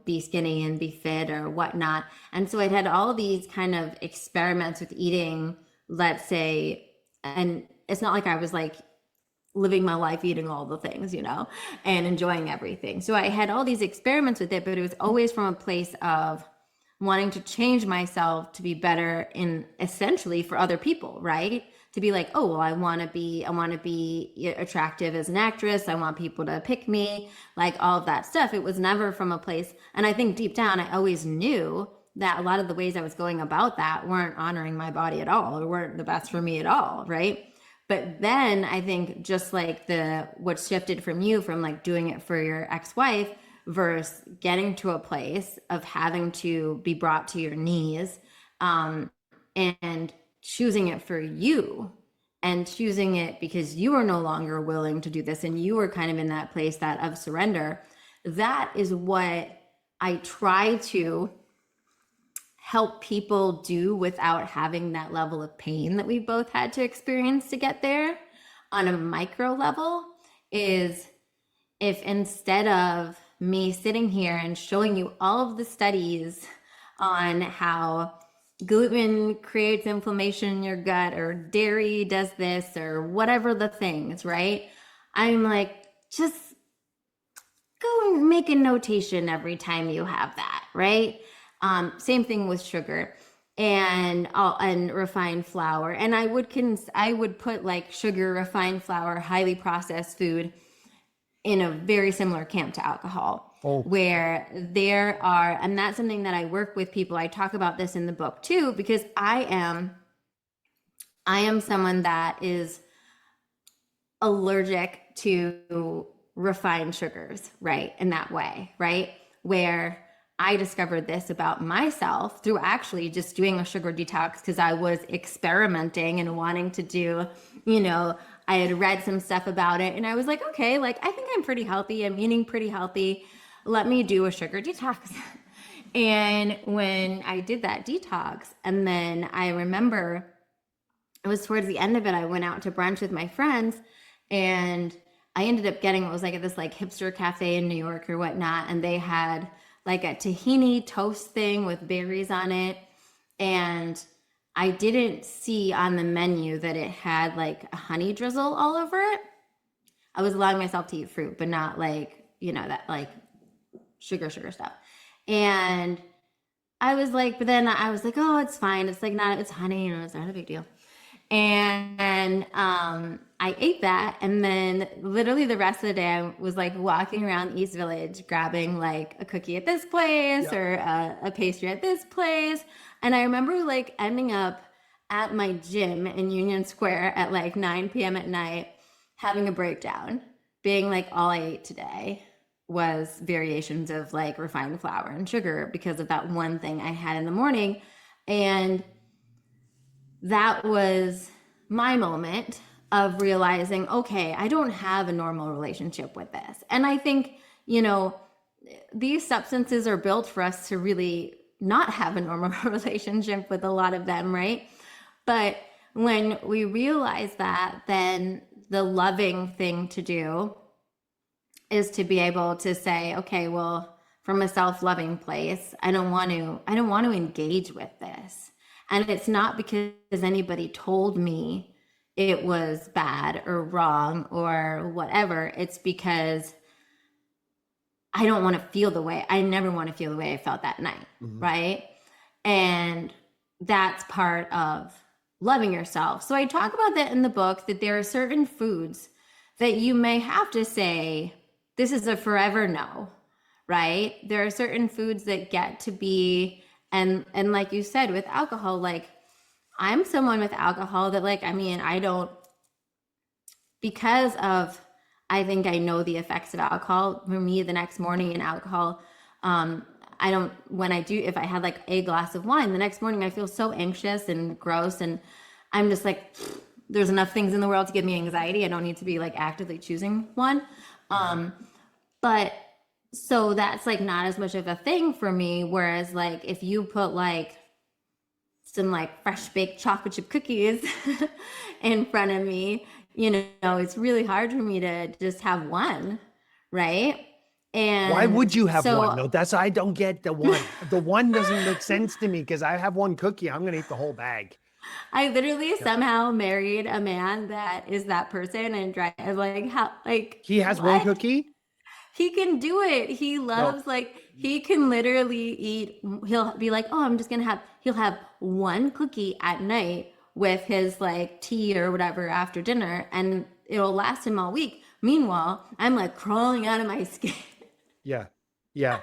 be skinny and be fit or whatnot. And so I'd had all these kind of experiments with eating, let's say, and it's not like I was like living my life eating all the things, and enjoying everything. So I had all these experiments with it, but it was always from a place of wanting to change myself to be better in essentially for other people, right? To be like, oh, well, I want to be attractive as an actress. I want people to pick me, like all of that stuff. It was never from a place. And I think deep down, I always knew that a lot of the ways I was going about that weren't honoring my body at all, or weren't the best for me at all, right? But then I think just like what shifted from you from like doing it for your ex-wife versus getting to a place of having to be brought to your knees, and choosing it for you, and choosing it because you are no longer willing to do this, and you are kind of in that place of surrender. That is what I try to help people do without having that level of pain that we both had to experience to get there on a micro level. Is if instead of me sitting here and showing you all of the studies on how gluten creates inflammation in your gut, or dairy does this, or whatever the things, right? I'm like, just go and make a notation every time you have that, right? Same thing with sugar and refined flour. And I would put like sugar, refined flour, highly processed food in a very similar camp to alcohol. Where there are, and that's something that I work with people. I talk about this in the book too, because I am someone that is allergic to refined sugars, right? In that way, right? Where I discovered this about myself through actually just doing a sugar detox, because I was experimenting and wanting to do, I had read some stuff about it, and I was like, okay, like I think I'm pretty healthy. I'm eating pretty healthy. Let me do a sugar detox. And when I did that detox, and then I remember it was towards the end of it, I went out to brunch with my friends, and I ended up getting, it was like at this like hipster cafe in New York or whatnot. And they had like a tahini toast thing with berries on it. And I didn't see on the menu that it had like a honey drizzle all over it. I was allowing myself to eat fruit, but not like, that like sugar stuff. And I was like, but then I was like, oh, it's fine. It's like it's honey, it's not a big deal. And I ate that. And then literally the rest of the day, I was like walking around East Village, grabbing like a cookie at this place, or a pastry at this place. And I remember like ending up at my gym in Union Square at like 9 p.m. at night, having a breakdown, being like, all I ate today was variations of like refined flour and sugar because of that one thing I had in the morning. And that was my moment of realizing, okay, I don't have a normal relationship with this. And I think, these substances are built for us to really not have a normal relationship with a lot of them, right? But when we realize that, then the loving thing to do is to be able to say, okay, well, from a self-loving place, I don't want to engage with this. And it's not because anybody told me it was bad or wrong or whatever. It's because I don't want to feel the way, I never want to feel the way I felt that night. Right. And that's part of loving yourself. So I talk about that in the book, that there are certain foods that you may have to say, this is a forever no, right? There are certain foods that get to be, and like you said, with alcohol, like I'm someone with alcohol that like, I mean, I don't, because of, I think I know the effects of alcohol. For me, the next morning in alcohol, I don't, when I do, if I had like a glass of wine, the next morning I feel so anxious and gross. And I'm just like, there's enough things in the world to give me anxiety. I don't need to be like actively choosing one. But so that's like not as much of a thing for me. Whereas like if you put like some like fresh baked chocolate chip cookies in front of me, you know, it's really hard for me to just have one, right? And why would you have so, one? No, that's, I don't get the one. The one doesn't make sense to me because I have one cookie, I'm going to eat the whole bag. I literally somehow married a man that is that person and drive like how like He has what? one cookie? He can do it. He loves like he can literally eat. He'll be like, oh, I'm just gonna have. He'll have one cookie at night with his like tea or whatever after dinner, and it'll last him all week. Meanwhile, I'm like crawling out of my skin. Yeah. Yeah.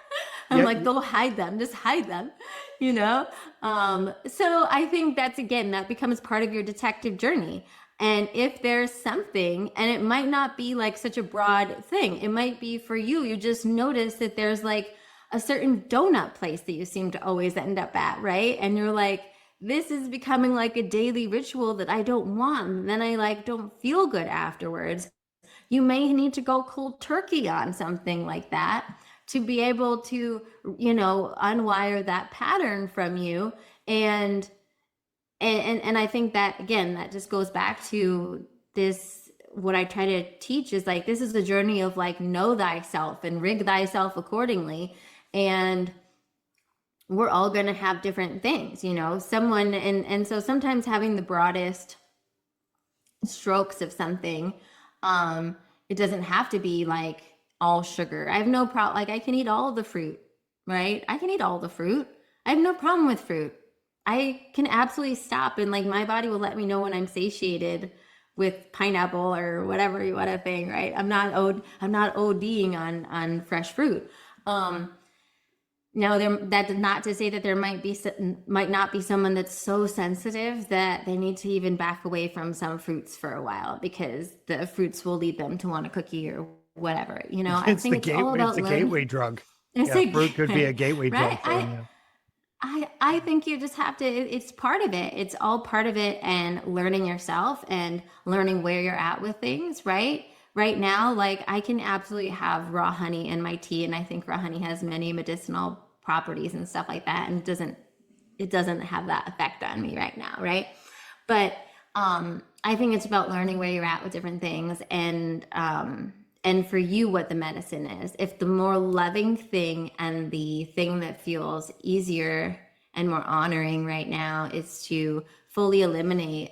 I'm like, go hide them, just hide them, you know? So I think that's, again, that becomes part of your detective journey. And if there's something, and it might not be like such a broad thing, it might be for you, you just notice that there's like a certain donut place that you seem to always end up at, right? And you're like, this is becoming like a daily ritual that I don't want. And then I like don't feel good afterwards. You may need to go cold turkey on something like that to be able to, you know, unwire that pattern from you. And I think that, again, that just goes back to this, what I try to teach is like, this is a journey of like, know thyself and rig thyself accordingly. And we're all going to have different things, you know, someone, and so sometimes having the broadest strokes of something, it doesn't have to be like all sugar. I have no problem. Like I can eat all the fruit, right? I can eat all the fruit. I have no problem with fruit. I can absolutely stop and like my body will let me know when I'm satiated with pineapple or whatever you want to think, right? I'm not ODing on fresh fruit. Now that's not to say that there might not be someone that's so sensitive that they need to even back away from some fruits for a while because the fruits will lead them to want a cookie or whatever. You know, I think it's all about it's a gateway drug. It's Yeah, fruit could be a gateway drug right? for them. Yeah. I think you just have to, it's part of it. It's all part of it, and learning yourself and learning where you're at with things, right? Right now, like I can absolutely have raw honey in my tea, and I think raw honey has many medicinal properties and stuff like that, and it doesn't have that effect on me right now, right? But I think it's about learning where you're at with different things, and for you, what the medicine is. If the more loving thing and the thing that feels easier and more honoring right now is to fully eliminate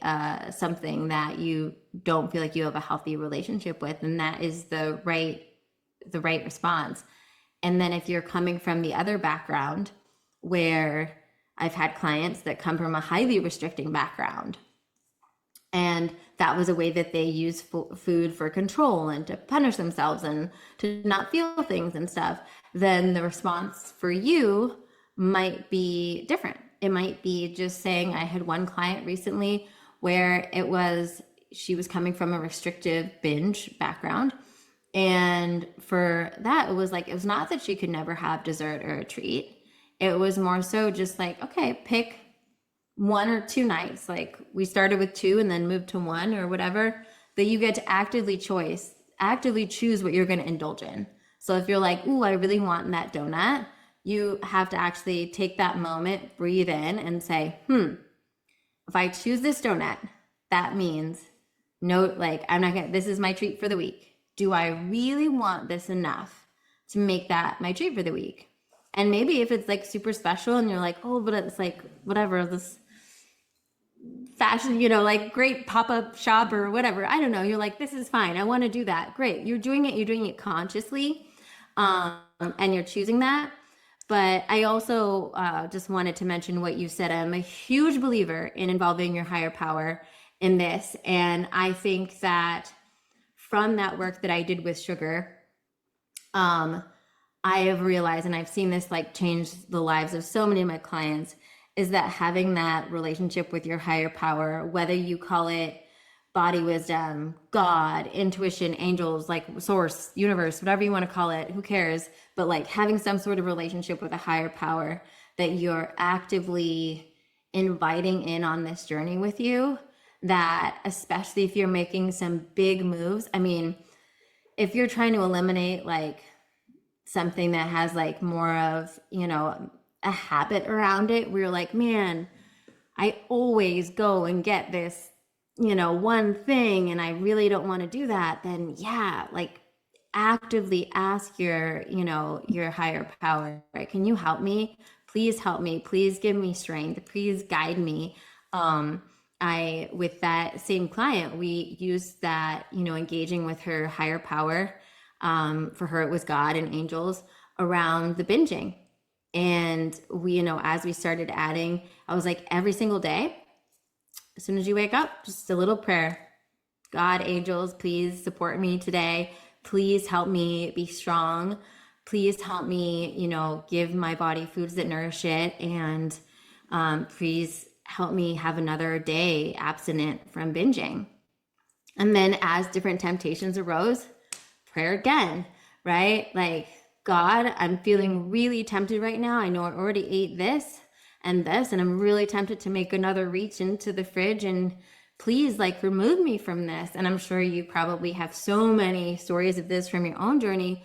something that you don't feel like you have a healthy relationship with, and that is the right response. And then if you're coming from the other background, where I've had clients that come from a highly restricting background, and that was a way that they use food for control and to punish themselves and to not feel things and stuff, then the response for you might be different. It might be just saying, I had one client recently where she was coming from a restrictive binge background. And for that, it was not that she could never have dessert or a treat. It was more so just like, okay, pick 1 or 2 nights. Like we started with 2 and then moved to 1 or whatever, that you get to actively choose what you're going to indulge in. So if you're like, ooh, I really want that donut, you have to actually take that moment, breathe in and say, if I choose this donut, that means no, like I'm not gonna, this is my treat for the week. do I really want this enough to make that my treat for the week? And maybe if it's like super special and you're like, oh, but it's like whatever, this fashion, like great pop-up shop or whatever. I don't know. You're like, this is fine. I want to do that. Great. You're doing it consciously. And you're choosing that. But I also just wanted to mention what you said. I'm a huge believer in involving your higher power in this. And I think that from that work that I did with sugar, I have realized, and I've seen this like change the lives of so many of my clients, is that having that relationship with your higher power, whether you call it body wisdom, God, intuition, angels, like source, universe, whatever you want to call it, who cares? But like having some sort of relationship with a higher power that you're actively inviting in on this journey with you, that especially if you're making some big moves, I mean, if you're trying to eliminate like something that has like more of, a habit around it, where you're like, man, I always go and get this, one thing, and I really don't want to do that, then yeah, like actively ask your higher power, right? Can you help me? Please help me. Please give me strength. Please guide me. With that same client, we used that, engaging with her higher power. For her, it was God and angels around the binging. And we, as we started adding, I was like, every single day, as soon as you wake up, just a little prayer. God, angels, please support me today. Please help me be strong. Please help me, give my body foods that nourish it. And please help me have another day abstinent from binging. And then as different temptations arose, prayer again, right? Like, God, I'm feeling really tempted right now. I know I already ate this, and I'm really tempted to make another reach into the fridge, and please like remove me from this. And I'm sure you probably have so many stories of this from your own journey,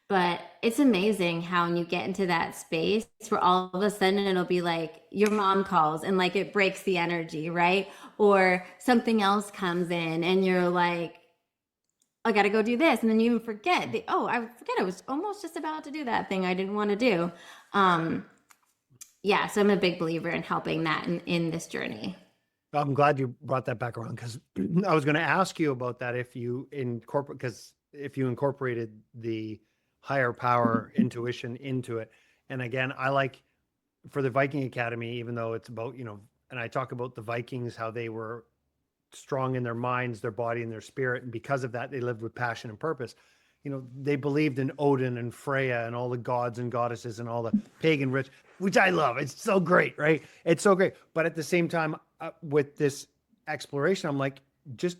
but it's amazing how when you get into that space where all of a sudden it'll be like your mom calls and like it breaks the energy, right? Or something else comes in and you're like, I got to go do this. And then you even forget I forget I was almost just about to do that thing I didn't want to do. Yeah. So I'm a big believer in helping that in this journey. I'm glad you brought that back around, because I was going to ask you about that if you incorporated the higher power intuition into it. And again, I like for the Viking Academy, even though it's about, and I talk about the Vikings, how they were strong in their minds, their body, and their spirit. And because of that, they lived with passion and purpose. They believed in Odin and Freya and all the gods and goddesses and all the pagan rich, which I love. It's so great, right? It's so great. But at the same time, with this exploration, I'm like, just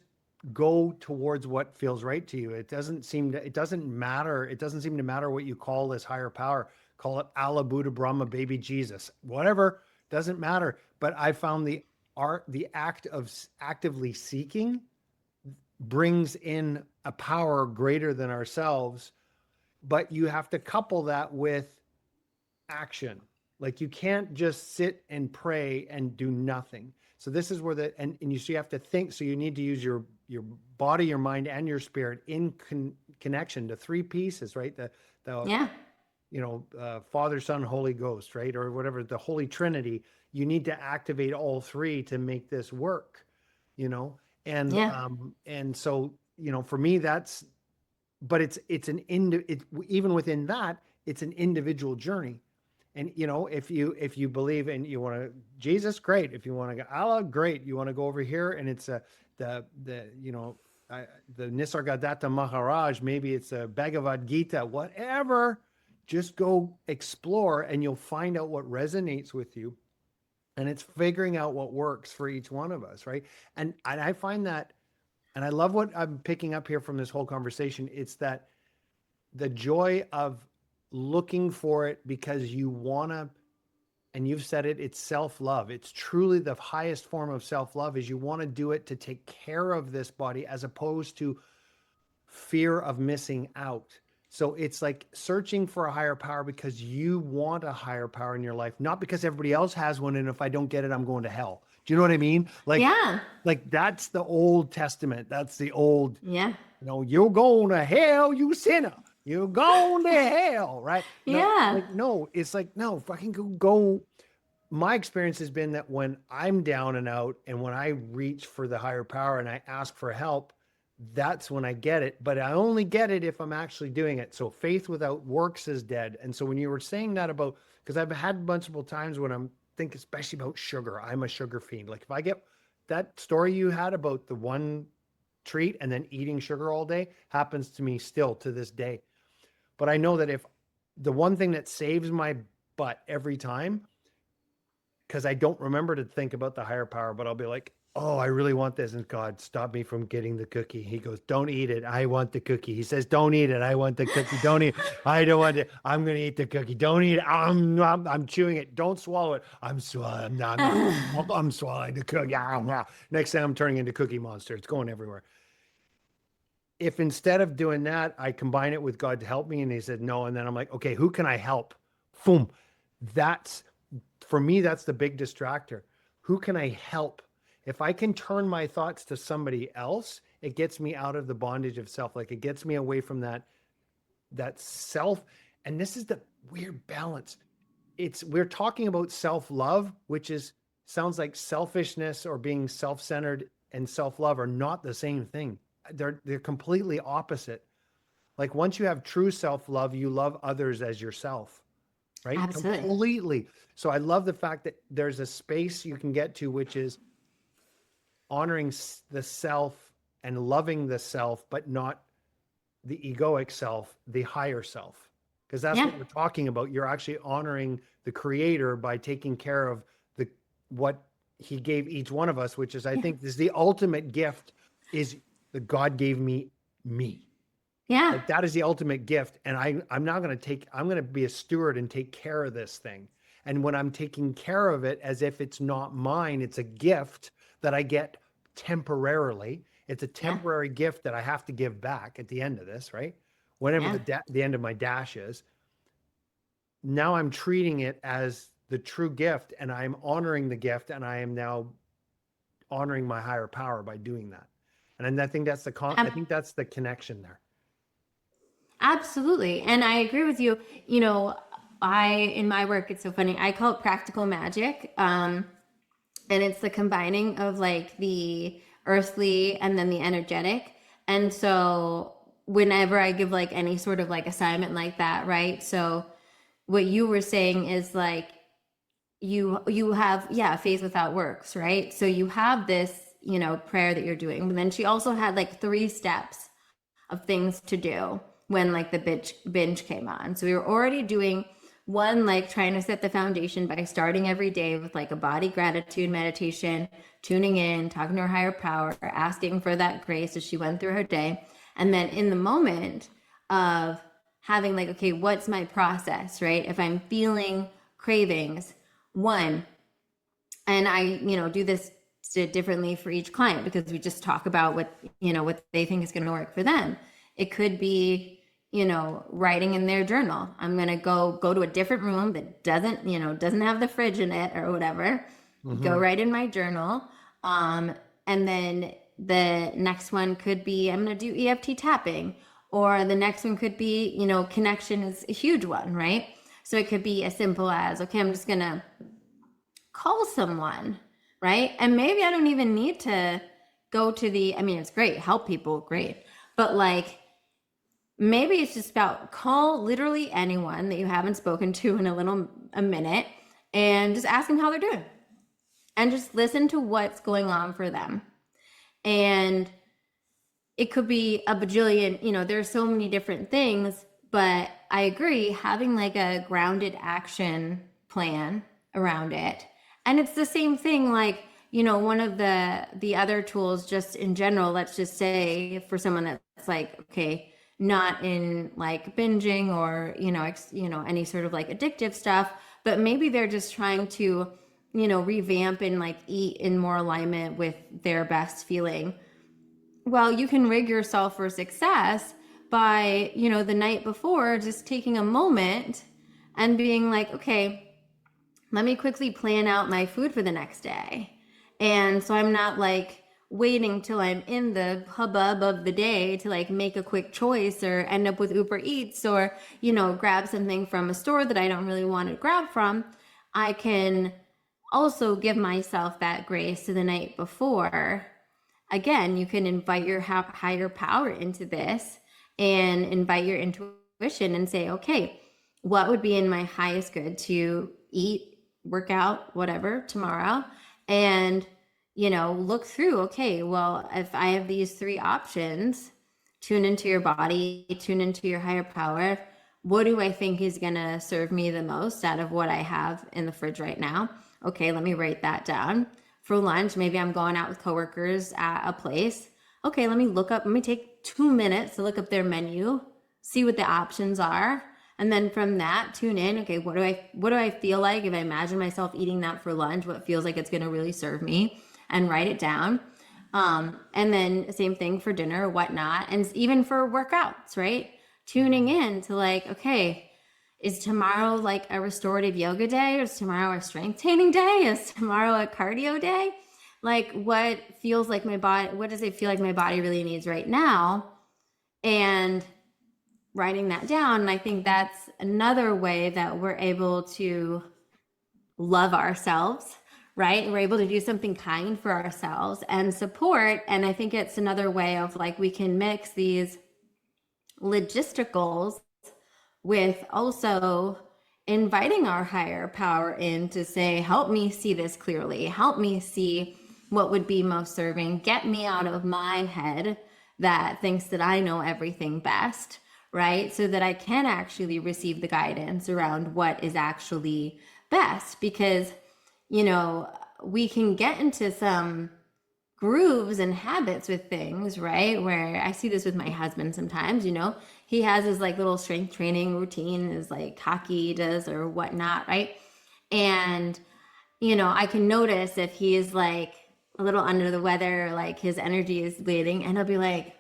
go towards what feels right to you. It doesn't seem to matter what you call this higher power. Call it Allah, Buddha, Brahma, baby Jesus, whatever, doesn't matter. But I found the act of actively seeking brings in a power greater than ourselves, but you have to couple that with action. Like, you can't just sit and pray and do nothing. So this is where you have to think. So you need to use your body, your mind, and your spirit in connection to three pieces, right? Yeah. Father, Son, Holy Ghost, right? Or whatever, the Holy Trinity. You need to activate all three to make this work, and, Yeah. and so, for me, but even within that, it's an individual journey. And, if you believe and you want to Jesus, great. If you want to go Allah, great. You want to go over here and it's the Nisargadatta Maharaj, maybe it's a Bhagavad Gita, whatever. Just go explore and you'll find out what resonates with you. And it's figuring out what works for each one of us, right? And I find that, and I love what I'm picking up here from this whole conversation. It's that the joy of looking for it because you want to, and you've said it, it's self-love. It's truly the highest form of self-love, is you want to do it to take care of this body as opposed to fear of missing out. So it's like searching for a higher power because you want a higher power in your life, not because everybody else has one. And if I don't get it, I'm going to hell. Do you know what I mean? Yeah. Like that's the Old Testament. That's the old, Yeah. you're going to hell, you sinner. You're going to hell, right? No, Yeah. like, no, it's like, no, fucking go. My experience has been that when I'm down and out and when I reach for the higher power and I ask for help, that's when I get it. But I only get it if I'm actually doing it. So faith without works is dead. And so when you were saying that about, because I've had multiple times when I'm think especially about sugar, I'm a sugar fiend. Like if I get that story you had about the one treat and then eating sugar all day happens to me still to this day. But I know that if the one thing that saves my butt every time, because I don't remember to think about the higher power, but I'll be like, oh, I really want this. And God, stop me from getting the cookie. He goes, don't eat it. I want the cookie. He says, don't eat it. I want the cookie. Don't eat it. I don't want it. I'm going to eat the cookie. Don't eat it. I'm chewing it. Don't swallow it. I'm swallowing. I'm swallowing the cookie. Next thing I'm turning into Cookie Monster. It's going everywhere. If instead of doing that, I combine it with God to help me, and he said no, and then I'm like, okay, who can I help? Boom. That's for me, that's the big distractor. Who can I help? If I can turn my thoughts to somebody else, it gets me out of the bondage of self. Like it gets me away from that self. And this is the weird balance. We're talking about self-love, which sounds like selfishness or being self-centered, and self-love are not the same thing. They're completely opposite. Like once you have true self-love, you love others as yourself, right? Absolutely. Completely. So I love the fact that there's a space you can get to, which is honoring the self and loving the self, but not the egoic self, the higher self. Because that's Yeah. what we're talking about. You're actually honoring the creator by taking care of what he gave each one of us, which is, I think, is the ultimate gift is that God gave me. Yeah. Like that is the ultimate gift. And I'm now going to be a steward and take care of this thing. And when I'm taking care of it as if it's not mine, it's a gift that I get temporarily. It's a temporary gift that I have to give back at the end of this, right? Whenever the end of my dash is. Now I'm treating it as the true gift, and I'm honoring the gift, and I am now honoring my higher power by doing that. And I think that's the connection there. Absolutely. And I agree with you. In my work, it's so funny. I call it practical magic. And it's the combining of like the earthly and then the energetic. And so whenever I give like any sort of like assignment like that, right? So what you were saying is like you have faith without works, right? So you have this, prayer that you're doing. But then she also had like 3 steps of things to do when like the binge came on. So we were already doing one, like trying to set the foundation by starting every day with like a body gratitude meditation, tuning in, talking to her higher power, asking for that grace as she went through her day. And then in the moment of having like, okay, what's my process, right? If I'm feeling cravings, one, and I, do this differently for each client because we just talk about what they think is going to work for them. It could be, writing in their journal. I'm going to go to a different room that doesn't have the fridge in it or whatever. Mm-hmm. Go write in my journal. And then the next one could be, I'm going to do EFT tapping, or the next one could be, connection is a huge one, right? So it could be as simple as, okay, I'm just going to call someone, right? And maybe I don't even need to go to it's great, help people, great. But like, maybe it's just about call literally anyone that you haven't spoken to in a minute and just ask them how they're doing and just listen to what's going on for them. And it could be a bajillion, there's so many different things, but I agree, having like a grounded action plan around it. And it's the same thing, like, one of the other tools just in general, let's just say for someone that's like, okay, not in like binging or, any sort of like addictive stuff, but maybe they're just trying to, revamp and like eat in more alignment with their best feeling. Well, you can rig yourself for success by, the night before just taking a moment and being like, okay, let me quickly plan out my food for the next day. And so I'm not like waiting till I'm in the hubbub of the day to like make a quick choice or end up with Uber Eats or, grab something from a store that I don't really want to grab from. I can also give myself that grace to the night before. Again, you can invite your higher power into this and invite your intuition and say, okay, what would be in my highest good to eat, work out, whatever tomorrow? And, look through, okay, well, if I have these three options, tune into your body, tune into your higher power. What do I think is going to serve me the most out of what I have in the fridge right now? Okay, let me write that down. For lunch, maybe I'm going out with coworkers at a place. Okay, let me take 2 minutes to look up their menu, see what the options are. And then from that, tune in. Okay, what do I feel like if I imagine myself eating that for lunch? What feels like it's going to really serve me? And write it down. And then same thing for dinner or whatnot. And even for workouts, right? Tuning in to like, okay, is tomorrow like a restorative yoga day? Or is tomorrow a strength training day? Is tomorrow a cardio day? Like what feels like my body, what does it feel like my body really needs right now? And writing that down. And I think that's another way that we're able to love ourselves, right? We're able to do something kind for ourselves and support. And I think it's another way of like we can mix these logisticals with also inviting our higher power in to say, help me see this clearly, help me see what would be most serving, get me out of my head that thinks that I know everything best, right? So that I can actually receive the guidance around what is actually best. Because, we can get into some grooves and habits with things, right? Where I see this with my husband sometimes, he has his like little strength training routine, his like hockey does or whatnot, right? And, I can notice if he is like a little under the weather, like his energy is waiting, and he'll be like,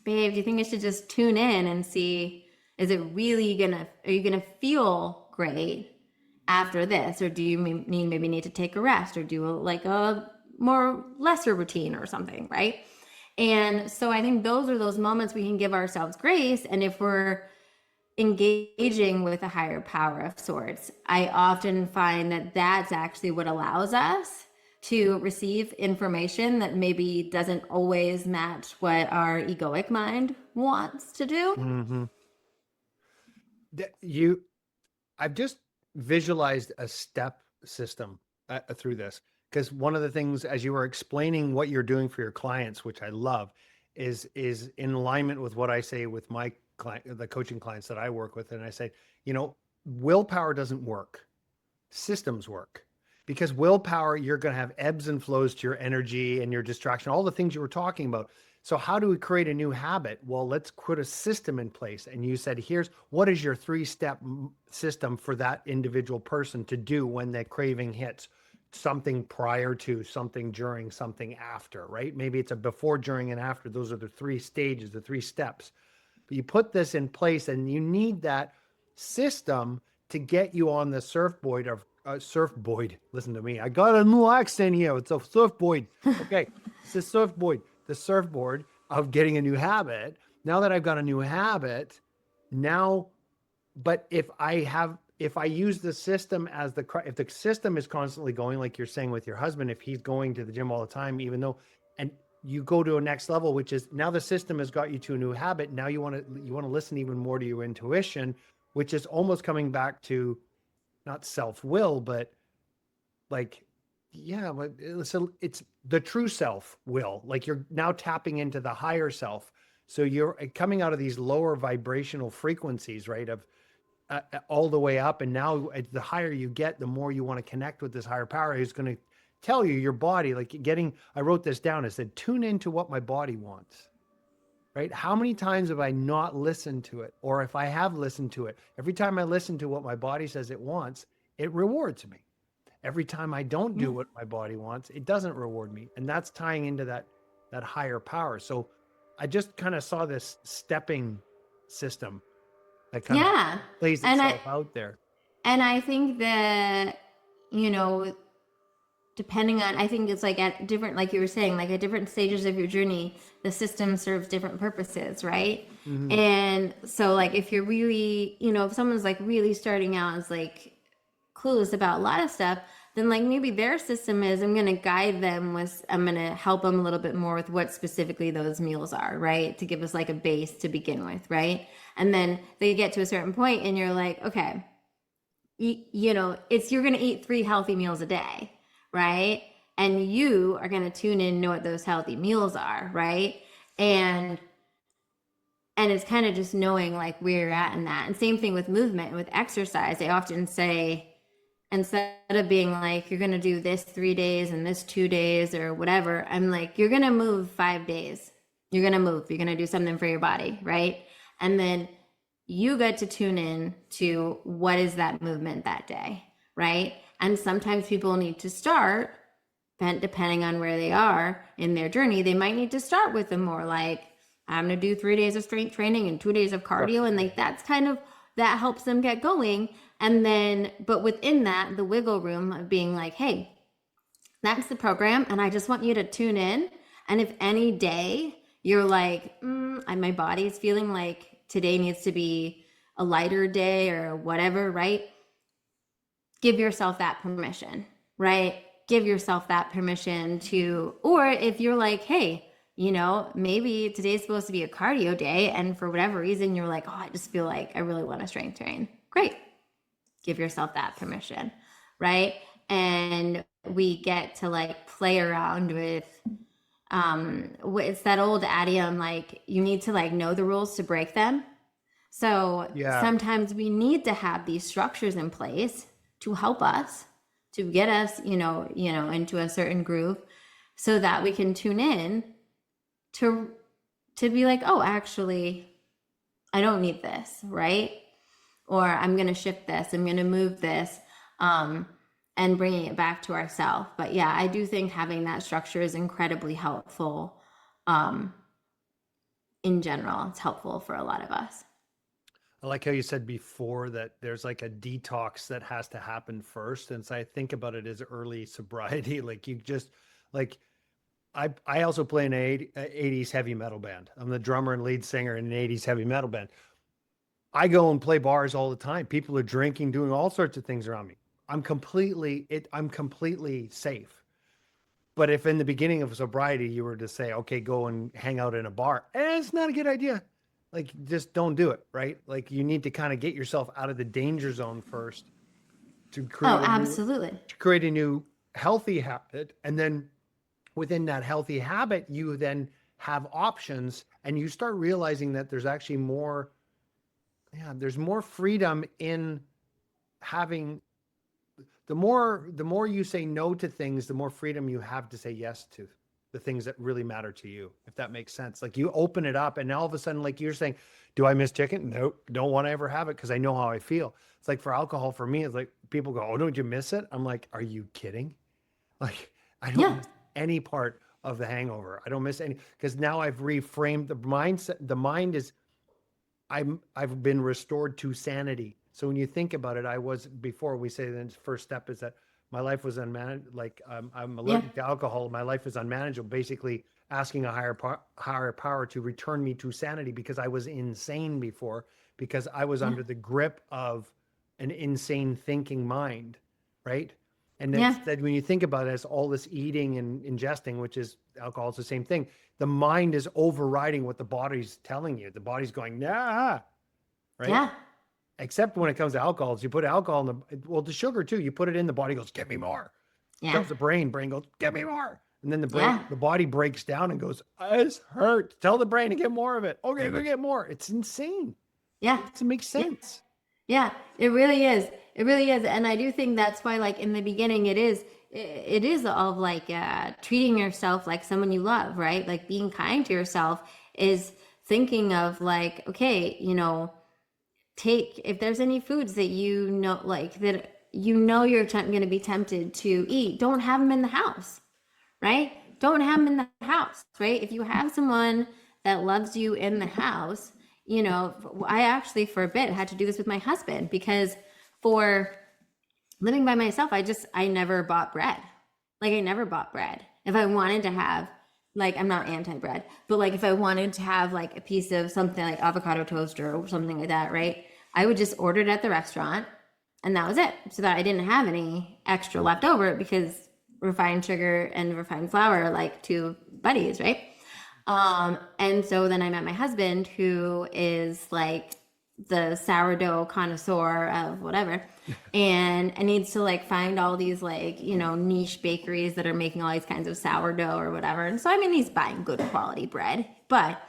babe, do you think I should just tune in and see, are you gonna feel great after this? Or do you maybe need to take a rest or do like a more lesser routine or something, right? And so I think those are those moments we can give ourselves grace. And if we're engaging with a higher power of sorts, I often find that that's actually what allows us to receive information that maybe doesn't always match what our egoic mind wants to do. Mm-hmm. I've just visualized a step system through this, because one of the things, as you were explaining what you're doing for your clients, which I love, is in alignment with what I say with my client, the coaching clients that I work with. And I say, willpower doesn't work. Systems work. Because willpower, you're going to have ebbs and flows to your energy and your distraction, all the things you were talking about. So how do we create a new habit? Well, let's put a system in place. And you said, here's what is your 3-step system for that individual person to do when that craving hits. Something prior to, something during, something after, right? Maybe it's a before, during, and after. Those are the 3 stages, the 3 steps. But you put this in place, and you need that system to get you on the surfboard of surfboard. Listen to me. I got a new accent here. It's a surfboard. Okay. It's a surfboard, the surfboard of getting a new habit. Now that I've got a new habit, but if I use the system as if the system is constantly going, like you're saying with your husband, if he's going to the gym all the time, even though, and you go to a next level, which is now the system has got you to a new habit. Now you want to listen even more to your intuition, which is almost coming back to not self-will, but like, yeah, but it's the true self-will. Like you're now tapping into the higher self. So you're coming out of these lower vibrational frequencies, right? Of all the way up. And now the higher you get, the more you want to connect with this higher power who's going to tell you, your body, like I wrote this down. I said, tune into what my body wants. Right? How many times have I not listened to it? Or if I have listened to it, every time I listen to what my body says it wants, it rewards me. Every time I don't do what my body wants, it doesn't reward me. And that's tying into that higher power. So I just kind of saw this stepping system that kind of plays itself out there. And I think that, you know, depending on, I think it's like at different, like you were saying, like at different stages of your journey, the system serves different purposes, right? Mm-hmm. And so like if you're really, if someone's like really starting out as like clueless about a lot of stuff, then like maybe their system is, I'm going to guide them with, I'm going to help them a little bit more with what specifically those meals are, right? To give us like a base to begin with, right? And then they get to a certain point and you're like, okay, you're going to eat 3 healthy meals a day, right? And you are going to tune in and know what those healthy meals are, right? And it's kind of just knowing like where you're at in that. And same thing with movement, with exercise. They often say, instead of being like, you're going to do this 3 days and this 2 days or whatever, I'm like, you're going to move 5 days. You're going to move. You're going to do something for your body, right? And then you get to tune in to what is that movement that day, right? And sometimes people need to start, depending on where they are in their journey, they might need to start with a more like, I'm going to do 3 days of strength training and 2 days of cardio. And like, that's kind of, that helps them get going. And then, but within that, the wiggle room of being like, hey, that's the program. And I just want you to tune in. And if any day you're like, my body's feeling like today needs to be a lighter day or whatever, right? Give yourself that permission, right? Give yourself that permission to, or if you're like, hey, maybe today's supposed to be a cardio day. And for whatever reason, you're like, oh, I just feel like I really want to strength train. Great. Give yourself that permission, right? And we get to like play around with, it's that old idiom, like you need to like know the rules to break them. So sometimes we need to have these structures in place to help us, to get us, into a certain groove so that we can tune in to be like, oh, actually, I don't need this, right? Or I'm going to shift this, I'm going to move this, and bringing it back to ourselves. But yeah, I do think having that structure is incredibly helpful. In general, it's helpful for a lot of us. I like how you said before that there's like a detox that has to happen first. And so I think about it as early sobriety. Like you just like, I also play in an 80s heavy metal band. I'm the drummer and lead singer in an 80s heavy metal band. I go and play bars all the time. People are drinking, doing all sorts of things around me. I'm completely safe. But if in the beginning of sobriety, you were to say, okay, go and hang out in a bar, it's not a good idea. Like, just don't do it, right? Like you need to kind of get yourself out of the danger zone first to create a new healthy habit. And then within that healthy habit, you then have options and you start realizing that there's actually more, there's more freedom in having, the more you say no to things, the more freedom you have to say yes to the things that really matter to you, if that makes sense. Like you open it up and all of a sudden, like you're saying, do I miss chicken? No, don't want to ever have it because I know how I feel. It's like for alcohol, for me, it's like people go, oh, don't you miss it? I'm like, are you kidding? Like I don't miss any part of the hangover. I don't miss any, because now I've reframed the mindset. The mind is, I've been restored to sanity. So when you think about it, I was, before we say the first step is that my life was unmanageable. Like I'm allergic to alcohol. My life is unmanageable. Basically asking a higher power to return me to sanity because I was insane before, because I was under the grip of an insane thinking mind. Right. And that when you think about it as all this eating and ingesting, which is alcohol, it's the same thing. The mind is overriding what the body's telling you. The body's going, nah, right? Yeah. Except when it comes to alcohols, you put alcohol in the sugar too. You put it in, the body goes, get me more. Yeah. Comes the brain goes, get me more. And then the body breaks down and goes, this hurts. Tell the brain to get more of it. Okay, go get more. It's insane. Yeah. It makes sense. Yeah, it really is. It really is. And I do think that's why, like in the beginning, it is all of like treating yourself like someone you love, right? Like being kind to yourself is thinking of like, okay, if there's any foods that you're going to be tempted to eat, don't have them in the house, right? Don't have them in the house, right? If you have someone that loves you in the house, I actually for a bit had to do this with my husband, because for living by myself, I never bought bread. Like I never bought bread. If I wanted to have, like, I'm not anti-bread, but like if I wanted to have like a piece of something like avocado toast or something like that, right? I would just order it at the restaurant and that was it. So that I didn't have any extra left over because refined sugar and refined flour are like two buddies, right? And so then I met my husband, who is like the sourdough connoisseur of whatever, and I needs to like find all these like, you know, niche bakeries that are making all these kinds of sourdough or whatever. And so I mean, he's buying good quality bread, but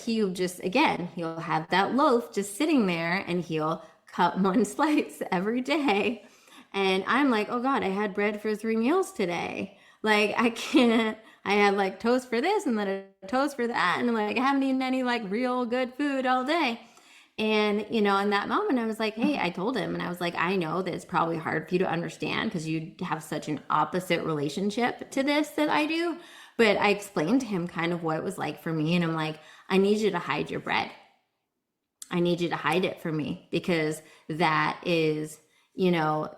he'll just, again, he'll have that loaf just sitting there and he'll cut one slice every day. And I'm like, oh God, I had bread for 3 meals today. Like I can't, I had like toast for this and then a toast for that. And like, I haven't eaten any like real good food all day. And, you know, in that moment, I was like, hey, I told him, and I was like, I know that it's probably hard for you to understand because you have such an opposite relationship to this that I do. But I explained to him kind of what it was like for me. And I'm like, I need you to hide your bread. I need you to hide it for me because that is, you know,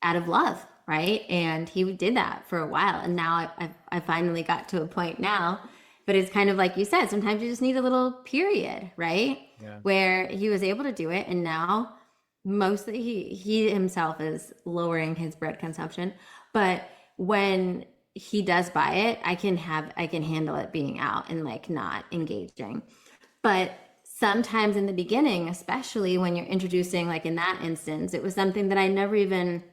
out of love, right? And he did that for a while. And now I finally got to a point now, but it's kind of like you said, sometimes you just need a little period, right? Yeah. Where he was able to do it. And now mostly he himself is lowering his bread consumption. But when he does buy it, I can handle it being out and like not engaging. But sometimes in the beginning, especially when you're introducing, like in that instance, it was something that I never even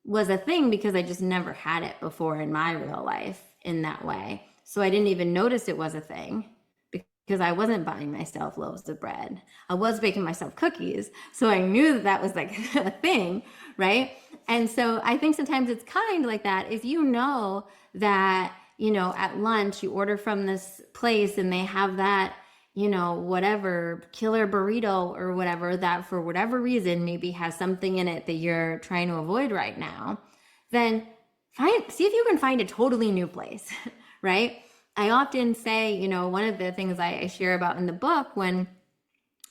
was a thing because I just never had it before in my real life in that way. So I didn't even notice it was a thing because I wasn't buying myself loaves of bread. I was baking myself cookies. So I knew that that was like a thing, right? And so I think sometimes it's kind of like that. If you know that, you know, at lunch you order from this place and they have that, you know, whatever killer burrito or whatever that for whatever reason maybe has something in it that you're trying to avoid right now, then see if you can find a totally new place, right? I often say, you know, one of the things I share about in the book when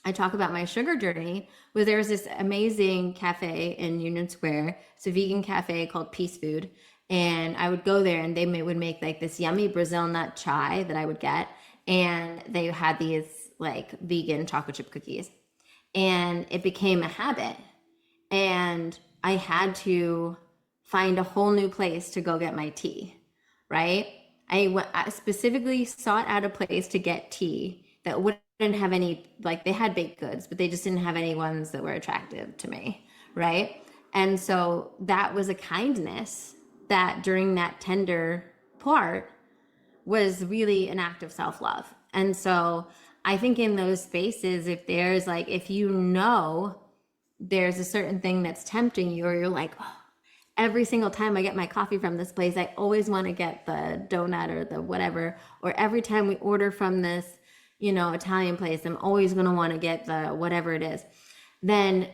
I talk about my sugar journey was there was this amazing cafe in Union Square. It's a vegan cafe called Peace Food. And I would go there and they would make like this yummy Brazil nut chai that I would get. And they had these like vegan chocolate chip cookies. And it became a habit. And I had to find a whole new place to go get my tea, right? I specifically sought out a place to get tea that wouldn't have any, like they had baked goods, but they just didn't have any ones that were attractive to me, right? And so that was a kindness that during that tender part was really an act of self-love. And so I think in those spaces, if there's like, if you know there's a certain thing that's tempting you, or you're like, oh, every single time I get my coffee from this place, I always want to get the donut or the whatever, or every time we order from this, you know, Italian place, I'm always going to want to get the whatever it is, then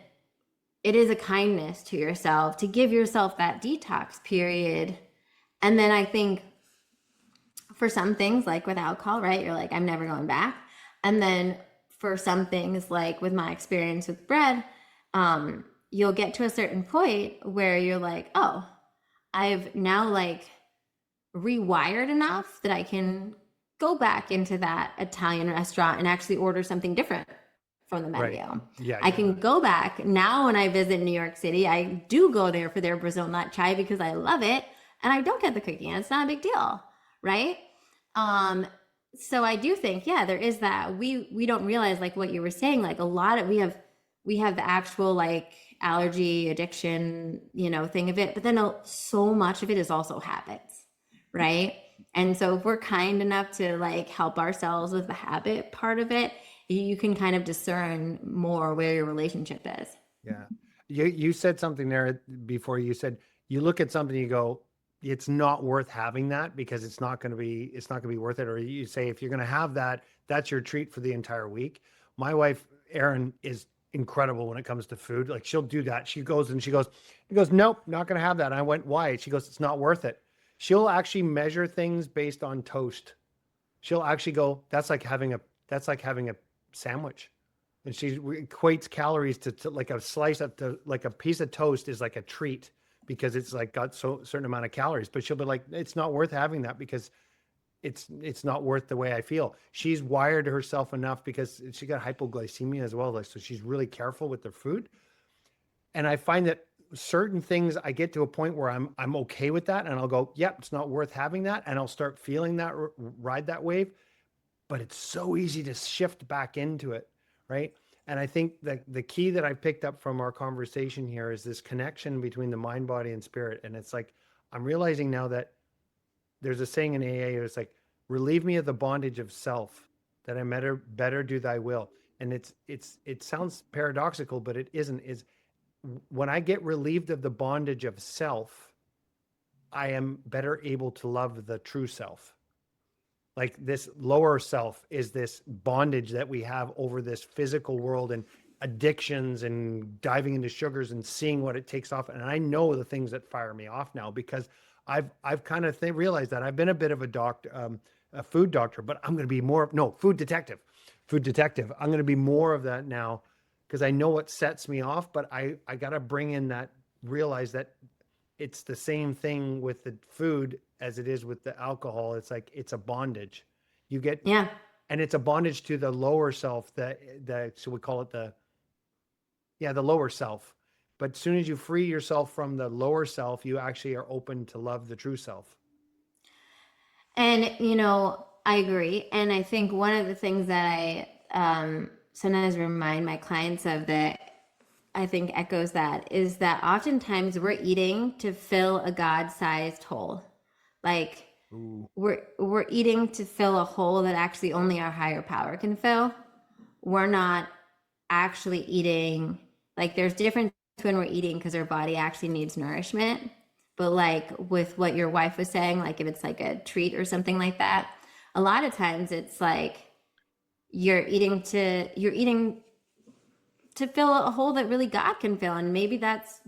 it is a kindness to yourself to give yourself that detox period. And then I think for some things, like with alcohol, right, you're like, I'm never going back. And then for some things, like with my experience with bread, you'll get to a certain point where you're like, oh, I've now like rewired enough that I can go back into that Italian restaurant and actually order something different from the menu. Right. Yeah. I can go back now when I visit New York City. I do go there for their Brazil nut chai because I love it, and I don't get the cookie, and it's not a big deal, right? So I do think, yeah, there is that. We don't realize, like what you were saying, like a lot of we have the actual like allergy addiction, you know, thing of it, but then so much of it is also habits, right? And so if we're kind enough to like help ourselves with the habit part of it, you can kind of discern more where your relationship is. Yeah. You said something there before. You said you look at something, you go, it's not worth having that because it's not going to be worth it. Or you say, if you're going to have that, that's your treat for the entire week. My wife, Erin, is incredible when it comes to food. Like she'll do that. She goes, nope, not going to have that. And I went, why? She goes, it's not worth it. She'll actually measure things based on toast. She'll actually go, that's like having a sandwich. And she equates calories to like a slice of like a piece of toast is like a treat because it's like got so certain amount of calories, but she'll be like, it's not worth having that because it's not worth the way I feel. She's wired herself enough because she got hypoglycemia as well. Like, so she's really careful with her food. And I find that certain things I get to a point where I'm okay with that and I'll go, yep, it's not worth having that. And I'll start feeling that ride that wave, but it's so easy to shift back into it. Right. And I think that the key that I picked up from our conversation here is this connection between the mind, body, and spirit. And it's like, I'm realizing now that there's a saying in AA, it's like, relieve me of the bondage of self, that I better do thy will. And it sounds paradoxical, but it isn't. Is when I get relieved of the bondage of self, I am better able to love the true self. Like, this lower self is this bondage that we have over this physical world and addictions and diving into sugars and seeing what it takes off. And I know the things that fire me off now because I've kind of realized that I've been a bit of a doctor, a food doctor, but I'm going to be more, no, food detective. I'm going to be more of that now because I know what sets me off, but I got to bring in that, realize that it's the same thing with the food as it is with the alcohol. It's like, it's a bondage. You get, Yeah. and it's a bondage to the lower self so we call it the lower self. But as soon as you free yourself from the lower self, you actually are open to love the true self. And, I agree. And I think one of the things that I sometimes remind my clients of that I think echoes that is that oftentimes we're eating to fill a God-sized hole. Like, Ooh. we're eating to fill a hole that actually only our higher power can fill. We're not actually eating, like, there's difference when we're eating because our body actually needs nourishment. But like with what your wife was saying, like if it's like a treat or something like that, a lot of times it's like you're eating to fill a hole that really God can fill. And maybe that's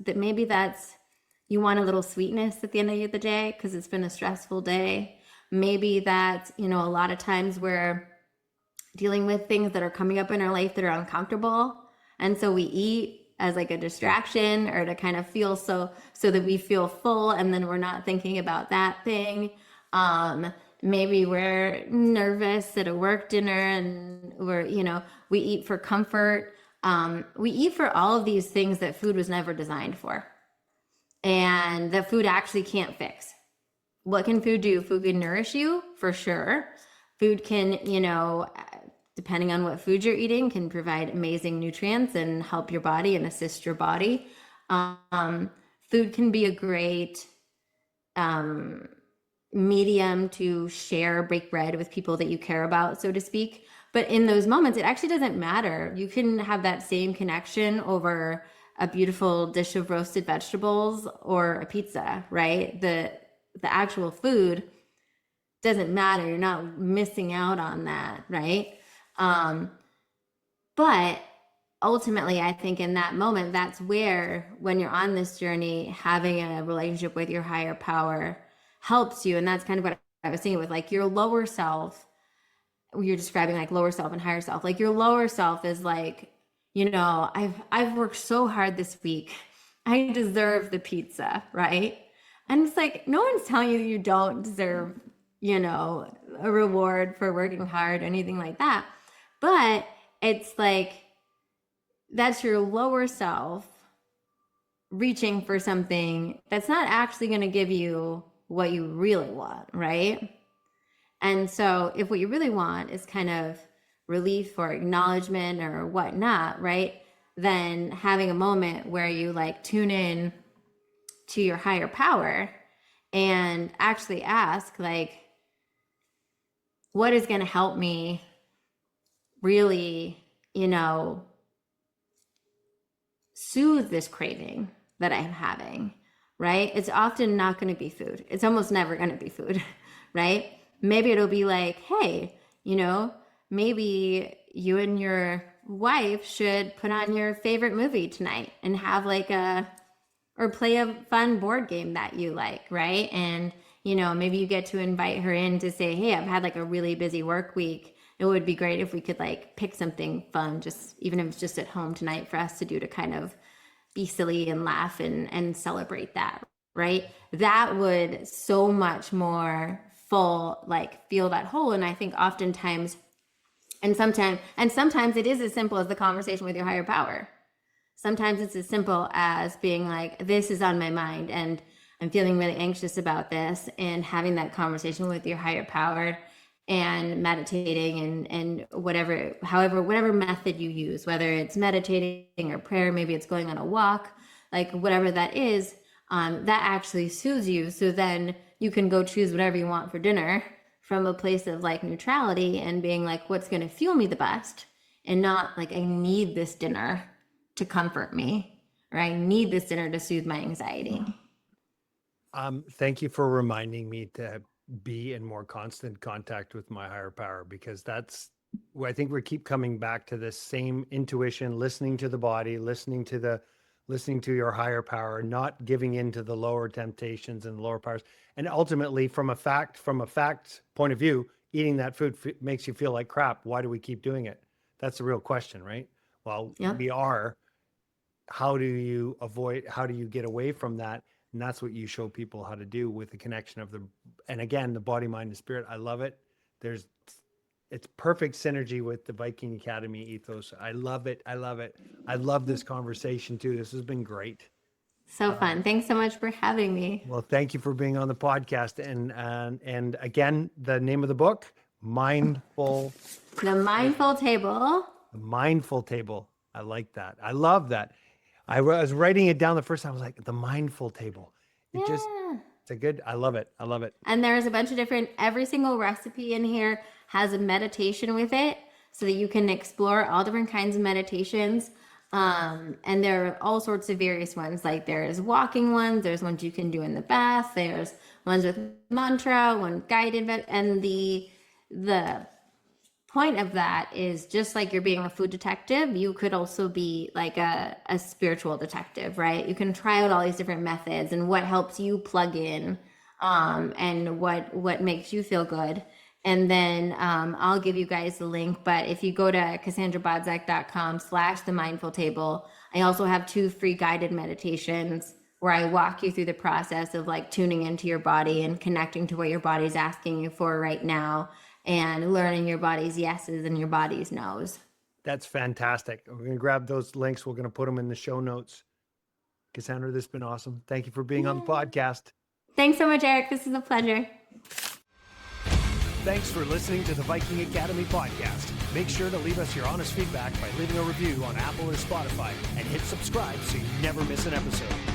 you want a little sweetness at the end of the day because it's been a stressful day. Maybe that, a lot of times we're dealing with things that are coming up in our life that are uncomfortable. And so we eat as like a distraction or to kind of feel so that we feel full and then we're not thinking about that thing. Maybe we're nervous at a work dinner and we eat for comfort. We eat for all of these things that food was never designed for and that food actually can't fix. What can food do? Food can nourish you for sure. Food can, depending on what food you're eating, can provide amazing nutrients and help your body and assist your body. Food can be a great medium to break bread with people that you care about, so to speak. But in those moments, it actually doesn't matter. You can have that same connection over a beautiful dish of roasted vegetables or a pizza, right? The actual food doesn't matter. You're not missing out on that, right? But ultimately, I think in that moment, that's where, when you're on this journey, having a relationship with your higher power helps you. And that's kind of what I was saying with like your lower self. You're describing like lower self and higher self. Like your lower self is like, I've worked so hard this week. I deserve the pizza, right? And it's like, no one's telling you don't deserve, a reward for working hard or anything like that. But it's like, that's your lower self reaching for something that's not actually going to give you what you really want, right? And so if what you really want is kind of relief or acknowledgement or whatnot, right? Then having a moment where you like tune in to your higher power and actually ask like, what is going to help me really, soothe this craving that I'm having, right? It's often not going to be food. It's almost never going to be food, right? Maybe it'll be like, hey, maybe you and your wife should put on your favorite movie tonight and have like or play a fun board game that you like, right? And, maybe you get to invite her in to say, hey, I've had like a really busy work week. It would be great if we could like pick something fun, just even if it's just at home tonight for us to do to kind of be silly and laugh and celebrate that, right? That would so much more full, like feel that hole. And I think oftentimes, and sometimes it is as simple as the conversation with your higher power. Sometimes it's as simple as being like, this is on my mind and I'm feeling really anxious about this, and having that conversation with your higher power and meditating and whatever method you use, whether it's meditating or prayer, maybe it's going on a walk, like whatever that is, that actually soothes you. So then you can go choose whatever you want for dinner from a place of like neutrality and being like, what's going to fuel me the best, and not like, I need this dinner to comfort me, or I need this dinner to soothe my anxiety. Thank you for reminding me to be in more constant contact with my higher power, because I think we keep coming back to this same intuition, listening to the body, listening to your higher power, not giving in to the lower temptations and the lower powers. And ultimately, from a fact point of view, eating that food makes you feel like crap. Why do we keep doing it? That's the real question, right? Well, Yep. how do you get away from that? And that's what you show people how to do with the connection of and again, the body, mind, and spirit. I love it. It's perfect synergy with the Viking Academy ethos. I love it. I love this conversation too. This has been great. So fun. Thanks so much for having me. Well, thank you for being on the podcast. And again, the name of the book, Mindful. The Mindful Table. The Mindful Table. I like that. I love that. I was writing it down the first time. I was like, the Mindful Table. I love it. I love it. And there's a bunch of every single recipe in here has a meditation with it, so that you can explore all different kinds of meditations. And there are all sorts of various ones. Like there's walking ones, there's ones you can do in the bath, there's ones with mantra, one guided, and the point of that is, just like you're being a food detective, you could also be like a spiritual detective, right? You can try out all these different methods and what helps you plug in, and what makes you feel good. And then I'll give you guys the link, but if you go to CassandraBodzak.com/the mindful table, I also have 2 free guided meditations where I walk you through the process of like tuning into your body and connecting to what your body's asking you for right now, and learning your body's yeses and your body's no's. That's fantastic. We're going to grab those links. We're going to put them in the show notes. Cassandra, this has been awesome. Thank you for being on the podcast. Thanks so much, Eric. This is a pleasure. Thanks for listening to the Viking Academy podcast. Make sure to leave us your honest feedback by leaving a review on Apple or Spotify, and hit subscribe so you never miss an episode.